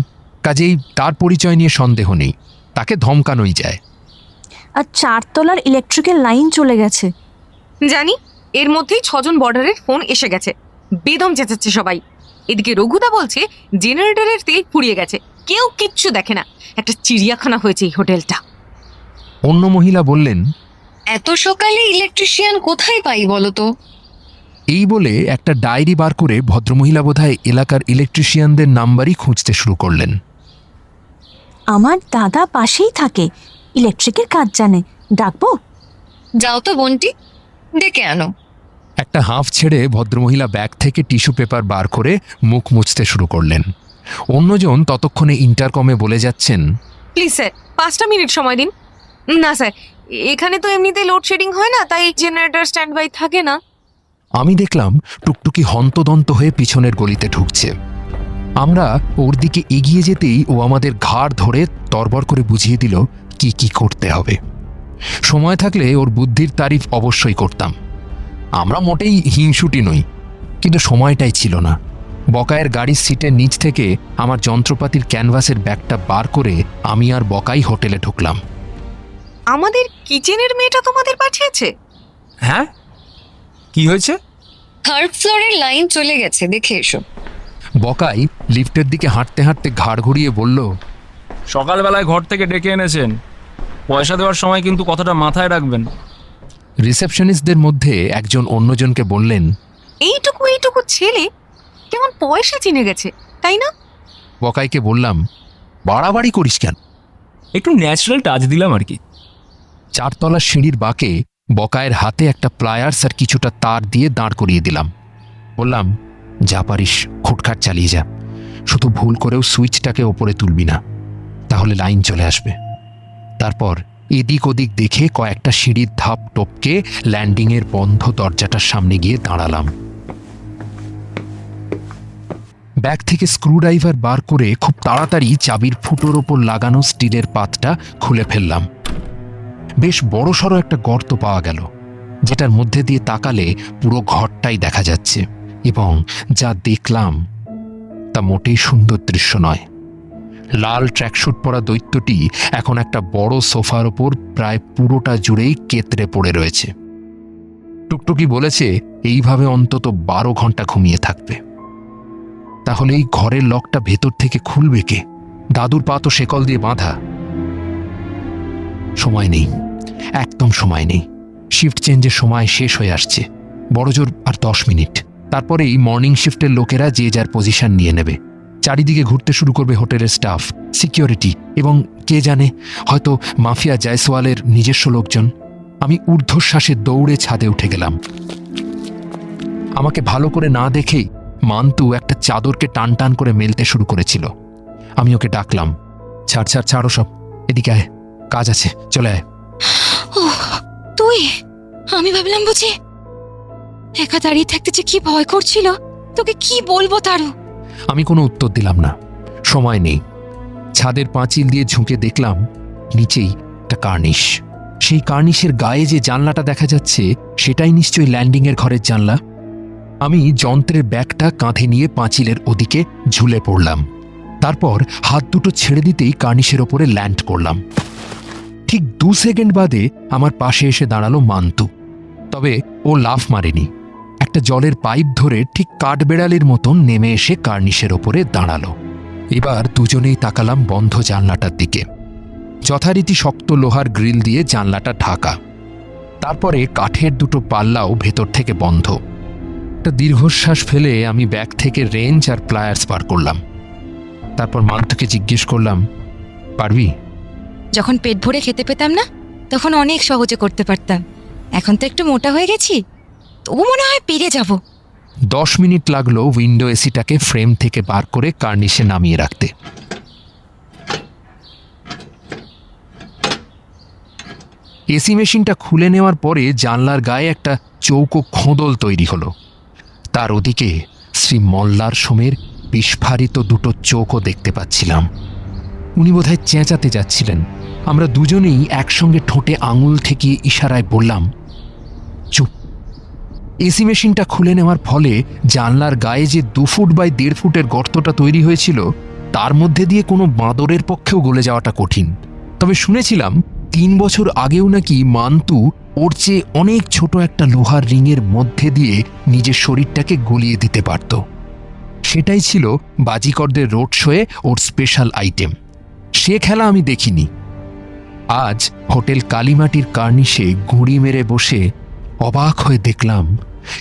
কাজেই তার পরিচয় নিয়ে সন্দেহ নেই, তাকে ধমকানোই যায়। আর 4 তলার ইলেকট্রিকের লাইন চলে গেছে। জানি, এর মধ্যেই 6 জন বর্ডারের ফোন এসে গেছে। বেদম চেঁচাচ্ছে সবাই। এদিকে রঘুদা বলছে জেনারেটরের তেল ফুরিয়ে গেছে, কেউ কিচ্ছু দেখে না। একটা চিড়িয়াখানা হয়েছে এই হোটেলটা। অন্য মহিলা বললেন, এত সকালে ইলেকট্রিশিয়ান কোথায় পাই বলো তো? এই বলে একটা ডায়েরি বার করে ভদ্রমহিলা বোধহয় এলাকার ইলেকট্রিশিয়ানদের নাম্বারই খুঁজতে শুরু করলেন। আমার দাদা পাশেই থাকে, ইলেকট্রিকের কাজ জানে, ডাকবো? যাও তো বোনটি, ডেকে আনো। একটা হাঁফ ছেড়ে ভদ্রমহিলা ব্যাগ থেকে টিস্যু পেপার বার করে মুখ মুছতে শুরু করলেন। অন্যজন ততক্ষণে ইন্টারকমে বলে যাচ্ছেন, প্লিজ স্যার 5টা মিনিট সময় দিন। না স্যার, এখানে তো এমনিতে লোডশেডিং হয় না, তাই জেনারেটর স্ট্যান্ড বাই থাকে না। আমি দেখলাম টুকটুকি হন্তদন্ত হয়ে পিছনের গলিতে ঢুকছে। আমরা ওর দিকে এগিয়ে যেতেই ও আমাদের ঘাড় ধরে তরবর করে বুঝিয়ে দিল কি কি করতে হবে। সময় থাকলে ওর বুদ্ধির তারিফ অবশ্যই করতাম। আমরা মোটেই হিংসুটি নই, কিন্তু সময়টাই ছিল না। বকায়ের গাড়ির সিটের নিচ থেকে আমার যন্ত্রপাতির ক্যানভাসের ব্যাগটা বার করে আমি আর বকাই হোটেলে ঢুকলাম। আমাদের কিচেনের মেয়েটা তোমাদের পাঠিয়েছে? হ্যাঁ, কি হয়েছে? 3rd ফ্লোরের লাইন চলে গেছে, দেখে এসো। বকাই লিফটের দিকে হাঁটতে হাঁটতে ঘাড় ঘুরিয়ে বলল, সকালবেলায় ঘর থেকে ডেকে এনেছেন, পয়সা দেওয়ার সময় কিন্তু কথাটা মাথায় রাখবেন। রিসেপশনিস্টদের মধ্যে একজন অন্যজনকে বললেন, এইটুকু ছেলে কেমন পয়সা চিনে গেছে, তাই না? বকাইকে বললাম, বাড়াবাড়ি করিস কেন? একটু ন্যাচারাল টাচ দিলাম আর কি। 4 তলার সিঁড়ির বাঁকে বকায়ের হাতে একটা প্লায়ার্স আর কিছুটা তার দিয়ে দাঁড় করিয়ে দিলাম। বললাম, যা পারিস খুটখাট চালিয়ে যা, শুধু ভুল করেও সুইচটাকে ওপরে তুলবি না, তাহলে লাইন চলে আসবে। তারপর এদিক ওদিক দেখে কয়েকটা সিঁড়ির ধাপ টপকে ল্যান্ডিংয়ের বন্ধ দরজাটার সামনে গিয়ে দাঁড়ালাম। ব্যাগ থেকে স্ক্রুড্রাইভার বার করে খুব তাড়াতাড়ি চাবির ফুটোর ওপর লাগানো স্টিলের পাতটা খুলে ফেললাম। বেশ বড়সড় একটা গর্ত পাওয়া গেল, যেটার মধ্যে দিয়ে তাকালে পুরো ঘরটাই দেখা যাচ্ছে, এবং যা দেখলাম তা মোটেই সুন্দর দৃশ্য নয়। লাল ট্র্যাকস্যুট পরা দৈত্যটি এখন একটা বড় সোফার ওপর প্রায় পুরোটা জুড়েই কেতরে পড়ে রয়েছে। টুকটুকি বলেছে এইভাবে অন্তত 12 ঘন্টা ঘুমিয়ে থাকবে। তাহলে এই ঘরের লকটা ভেতর থেকে খুলবে কে? দাদুর পা তো শেকল দিয়ে বাঁধা। সময় নেই, একদম সময় নেই। শিফট চেঞ্জের সময় শেষ হয়ে আসছে, বড়জোর আর 10 মিনিট। তারপরেই মর্নিং শিফটের লোকেরা যে যার পজিশন নিয়ে নেবে। চারিদিকে ঘুরতে শুরু করবে হোটেলের স্টাফ, সিকিউরিটি এবং কে জানে হয়তো মাফিয়া জয়সওয়ালের নিজস্ব লোকজন। আমি ঊর্ধ্বশ্বাসে দৌড়ে ছাদে উঠে গেলাম। আমাকে ভালো করে না দেখেই মান্তু একটা চাদরকে টান টান করে মেলতে শুরু করেছিল। আমি ওকে ডাকলাম, ছাড় ছাড় ছাড়ো সব, এদিকে আয়, কাজ আছে, চলে আয়। তুই? আমি ভাবলাম বুঝি একা দাঁড়িয়ে থাকতে যে কি ভয় করছিল। তোকে কি বলবো তারু? আমি কোনো উত্তর দিলাম না, সময় নেই। ছাদের পাঁচিল দিয়ে ঝুঁকে দেখলাম নিচেই একটা কার্নিশ। সেই কার্নিশের গায়ে যে জানলাটা দেখা যাচ্ছে সেটাই নিশ্চয়ই ল্যান্ডিংয়ের ঘরের জানলা। আমি যন্ত্রের ব্যাগটা কাঁধে নিয়ে পাঁচিলের ওদিকে ঝুলে পড়লাম। তারপর হাত দুটো ছেড়ে দিতেই কার্নিশের ওপরে ল্যান্ড করলাম। ঠিক 2 সেকেন্ড বাদে আমার পাশে এসে দাঁড়ালো মান্তু। তবে ও লাফ মারেনি, একটা জলের পাইপ ধরে ঠিক কাঠবেড়ালির মতন নেমে এসে কার্নিশের ওপরে দাঁড়ালো। এবার দুজনেই তাকালাম বন্ধ জানলাটার দিকে। যথারীতি শক্ত লোহার গ্রিল দিয়ে জানলাটা ঢাকা, তারপরে কাঠের দুটো পাল্লাও ভেতর থেকে বন্ধ। একটা দীর্ঘশ্বাস ফেলে আমি ব্যাগ থেকে রেঞ্চ আর প্লায়ার্স বার করলাম। তারপর মান্তুকে জিজ্ঞেস করলাম, পারবি? যখন পেট ভরে খেতে পেতাম না তখন অনেক সহজে করতে পারতাম। এখন তো একটু মোটা হয়ে গেছি, তবু মনে হয় পেরে যাব। 10 মিনিট লাগলো উইন্ডো এসিটাকে ফ্রেম থেকে বার করে কার্নিশে নামিয়ে রাখতে। এসি মেশিনটা খুলে নেওয়ার পরে জানলার গায়ে একটা চৌকো খোঁদল তৈরি হলো। তার ওদিকে শ্রী মল্লার সোমের বিস্ফারিত দুটো চোখও দেখতে পাচ্ছিলাম। উনি বোধহয় চেঁচাতে যাচ্ছিলেন। আমরা দুজনেই একসঙ্গে ঠোঁটে আঙুল ঠেকিয়ে ইশারায় বললাম, চুপ। এসি মেশিনটা খুলে নেওয়ার ফলে জানলার গায়ে যে 2 ফুট বাই 1.5 ফুটের গর্তটা তৈরি হয়েছিল তার মধ্যে দিয়ে কোনো বাঁদরের পক্ষেও গলে যাওয়াটা কঠিন। তবে শুনেছিলাম 3 বছর আগেও নাকি মান্তু ওর চেয়ে অনেক ছোট একটা লোহার রিংয়ের মধ্যে দিয়ে নিজের শরীরটাকে গলিয়ে দিতে পারত। সেটাই ছিল বাজিকরদের রোড শোয়ে ওর স্পেশাল আইটেম। সে খেলা আমি দেখিনি। আজ হোটেল কালীমাটির কার্নিশে গুঁড়ি মেরে বসে অবাক হয়ে দেখলাম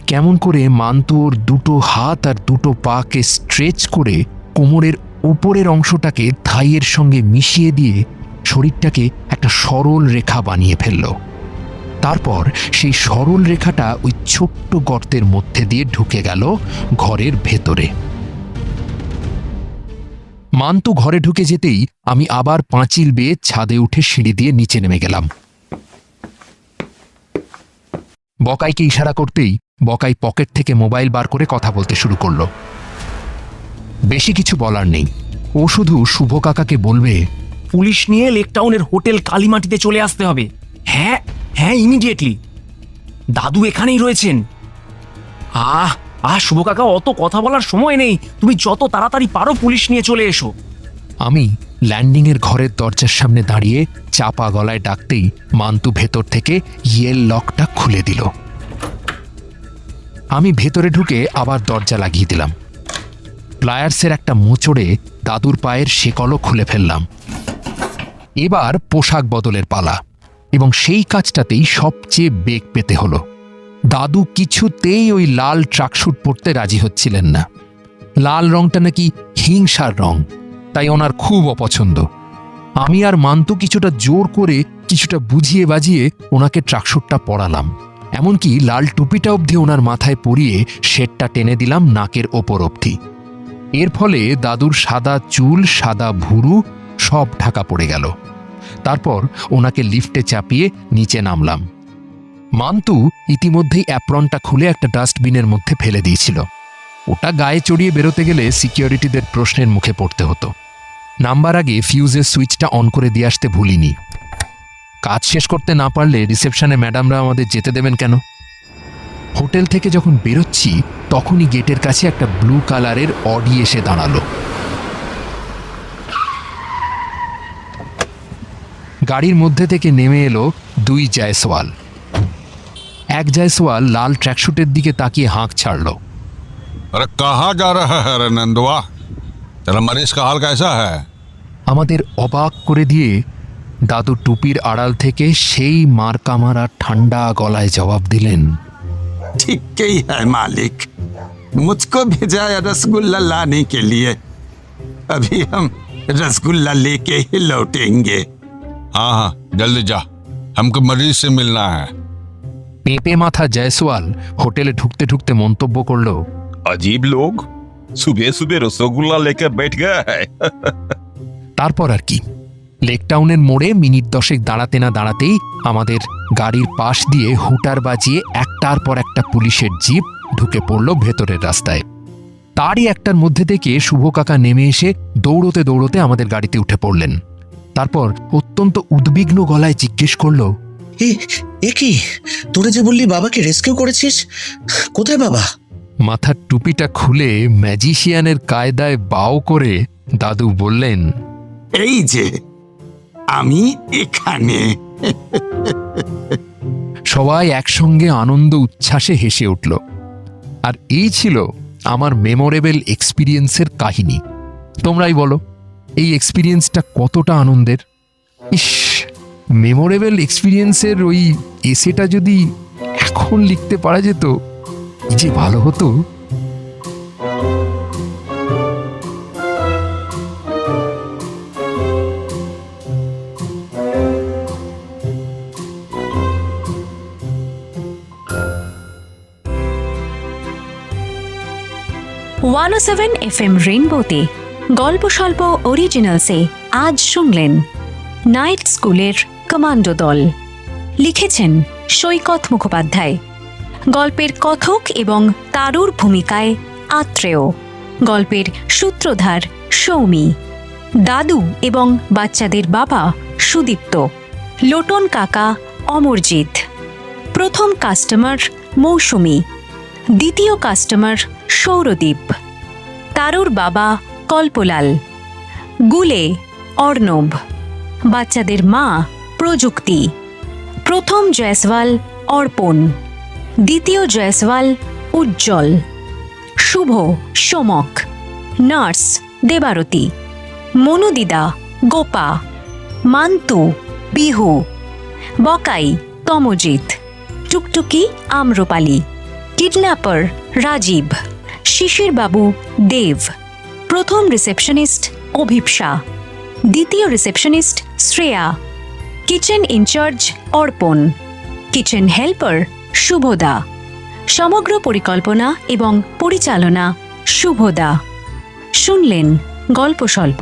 কেমন করে মান্তু ওর দুটো হাত আর দুটো পাকে স্ট্রেচ করে কোমরের উপরের অংশটাকে থাইয়ের সঙ্গে মিশিয়ে দিয়ে শরীরটাকে একটা সরল রেখা বানিয়ে ফেলল। তারপর সেই সরল রেখাটা ওই ছোট্ট গর্তের মধ্যে দিয়ে ঢুকে গেল ঘরের ভেতরে। মান্তু ঘরে ঢুকে যেতেই আমি আবার পাঁচিল বেয়ে ছাদে উঠে সিঁড়ি দিয়ে নিচে নেমে গেলাম। বকাইকে ইশারা করতেই বকাই পকেট থেকে মোবাইল বার করে কথা বলতে শুরু করলো। বেশি কিছু বলার নেই, ও শুধু শুভ কাকাকে বলবে, পুলিশ নিয়ে লেকটাউনের হোটেল কালীমাটিতে চলে আসতে হবে। হ্যাঁ হ্যাঁ, ইমিডিয়েটলি। দাদু এখানেই রয়েছেন। শুভ কাকা, অত কথা বলার সময় নেই, তুমি যত তাড়াতাড়ি পারো পুলিশ নিয়ে চলে এসো। আমি ল্যান্ডিংয়ের ঘরের দরজার সামনে দাঁড়িয়ে চাপা গলায় ডাকতেই মান্তু ভেতর থেকে ইয়েল লকটা খুলে দিল। আমি ভেতরে ঢুকে আবার দরজা লাগিয়ে দিলাম। প্লায়ার্সের একটা মোচড়ে দাদুর পায়ের শেকলও খুলে ফেললাম। এবার পোশাক বদলের পালা, এবং সেই কাজটাতেই সবচেয়ে বেগ পেতে হলো। দাদু কিছুতেই ওই লাল ট্রাকস্যুট পরতে রাজি হচ্ছিলেন না। লাল রংটা নাকি হিংসার রং, তাই ওনার খুব অপছন্দ। আমি আর মান্তু কিছুটা জোর করে কিছুটা বুঝিয়ে বাজিয়ে ওনাকে ট্রাকস্যুটটা পরালাম। এমনকি লাল টুপিটা অবধি ওনার মাথায় পরিয়ে শেডটা টেনে দিলাম নাকের ওপর অবধি। এর ফলে দাদুর সাদা চুল, সাদা ভুরু সব ঢাকা পড়ে গেল। তারপর ওনাকে লিফটে চাপিয়ে নিচে নামলাম। মান্তু ইতিমধ্যেই অ্যাপ্রনটা খুলে একটা ডাস্টবিনের মধ্যে ফেলে দিয়েছিল। ওটা গায়ে চড়িয়ে বেরোতে গেলে সিকিউরিটিদের প্রশ্নের মুখে পড়তে হতো। নাম্বার আগে ফিউজের সুইচটা অন করে দিয়ে আসতে ভুলিনি। কাজ শেষ করতে না পারলে রিসেপশনে ম্যাডামরা আমাদের যেতে দেবেন কেন? হোটেল থেকে যখন বেরোচ্ছি তখনই গেটের কাছে একটা ব্লু কালারের অডি এসে দাঁড়ালো। গাড়ির মধ্যে থেকে নেমে এলো দুই জয়সওয়াল। এক জয়সওয়াল লাল ট্র্যাকশুটের দিকে তাকিয়ে হাঁক ছাড়ল। अरे कहाँ जा रहा है रे नंदुआ? तेरा मरीज का हाल कैसा है? আমাদের অবাক করে দিয়ে দাদু টুপির আড়াল থেকে সেই মার্কা মারা ঠান্ডা গলায় জবাব দিলেন, ठीक ही है मालिक, मुझको भेजा है रसगुल्ला लाने के लिए। अभी हम रसगुल्ला लेके ही लौटेंगे। हाँ हाँ जल्दी जा, हमको मरीज से मिलना है। পেঁপে মাথা জয়সওয়াল হোটেলে ঢুকতে ঢুকতে মন্তব্য করল, अजीब लोग सुबह सुबह रसगुल्ला लेकर बैठ गया है। তারপর আর কি, লেকটাউনের মোড়ে মিনিট 10 দাঁড়াতে না দাঁড়াতেই আমাদের গাড়ির পাশ দিয়ে হুটার বাজিয়ে একটার পর একটা পুলিশের জিপ ঢুকে পড়ল ভেতরের রাস্তায়। তারই একটার মধ্যে থেকে শুভ কাকা নেমে এসে দৌড়তে দৌড়তে আমাদের গাড়িতে উঠে পড়লেন। তারপর অত্যন্ত উদ্বিগ্ন গলায় জিজ্ঞেস করল, এ কি, তোরা যে বললি বাবাকে রেস্কিউ করেছিস, কোথায় বাবা? মাথার টুপিটা খুলে ম্যাজিশিয়ানের কায়দায় বাও করে দাদু বললেন, এই যে আমি এখানে। সবাই একসঙ্গে আনন্দ উচ্ছ্বাসে হেসে উঠল। আর এই ছিল আমার মেমোরেবল এক্সপিরিয়েন্সের কাহিনী। তোমরাই বলো, এই এক্সপিরিয়েন্সটা কতটা আনন্দের। ইস, মেমোরেবল এক্সপিরিয়েন্সের ওই এসেটা যদি এখন লিখতে পারা যেত, কি যে ভালো হতো। ওয়ান-7 FM রেইনবোতে গল্প স্বল্প অরিজিনালসে আজ শুনলেন নাইট স্কুলের কমান্ডো দল। লিখেছেন সৈকত মুখোপাধ্যায়। গল্পের কথক এবং তারুর ভূমিকায় আত্রেয়। গল্পের সূত্রধার সৌমি। দাদু এবং বাচ্চাদের বাবা সুদীপ্ত। লোটন কাকা অমরজিৎ। প্রথম কাস্টমার মৌসুমী। দ্বিতীয় কাস্টমার সৌরদীপ। তারুর বাবা কল্পলাল। গুলে অর্ণব। বাচ্চাদের মা প্রযুক্তি। প্রথম জয়সওয়াল অর্পণ। দ্বিতীয় জয়সওয়াল উজ্জ্বল। শুভ সোমক। নার্স দেবারতী। মনুদিদা গোপা। মান্তু বিহু। বকাই তমজিৎ। টুকটুকি আম্রপালি। কিডন্যাপার রাজীব। শিশির বাবু দেব। প্রথম রিসেপশনিস্ট অভিপ্সা। দ্বিতীয় রিসেপশনিস্ট শ্রেয়া। কিচেন ইনচার্জ অর্পণ। কিচেন হেল্পার শুভদা। সমগ্র পরিকল্পনা এবং পরিচালনা শুভদা। শুনলেন গল্প স্বল্প।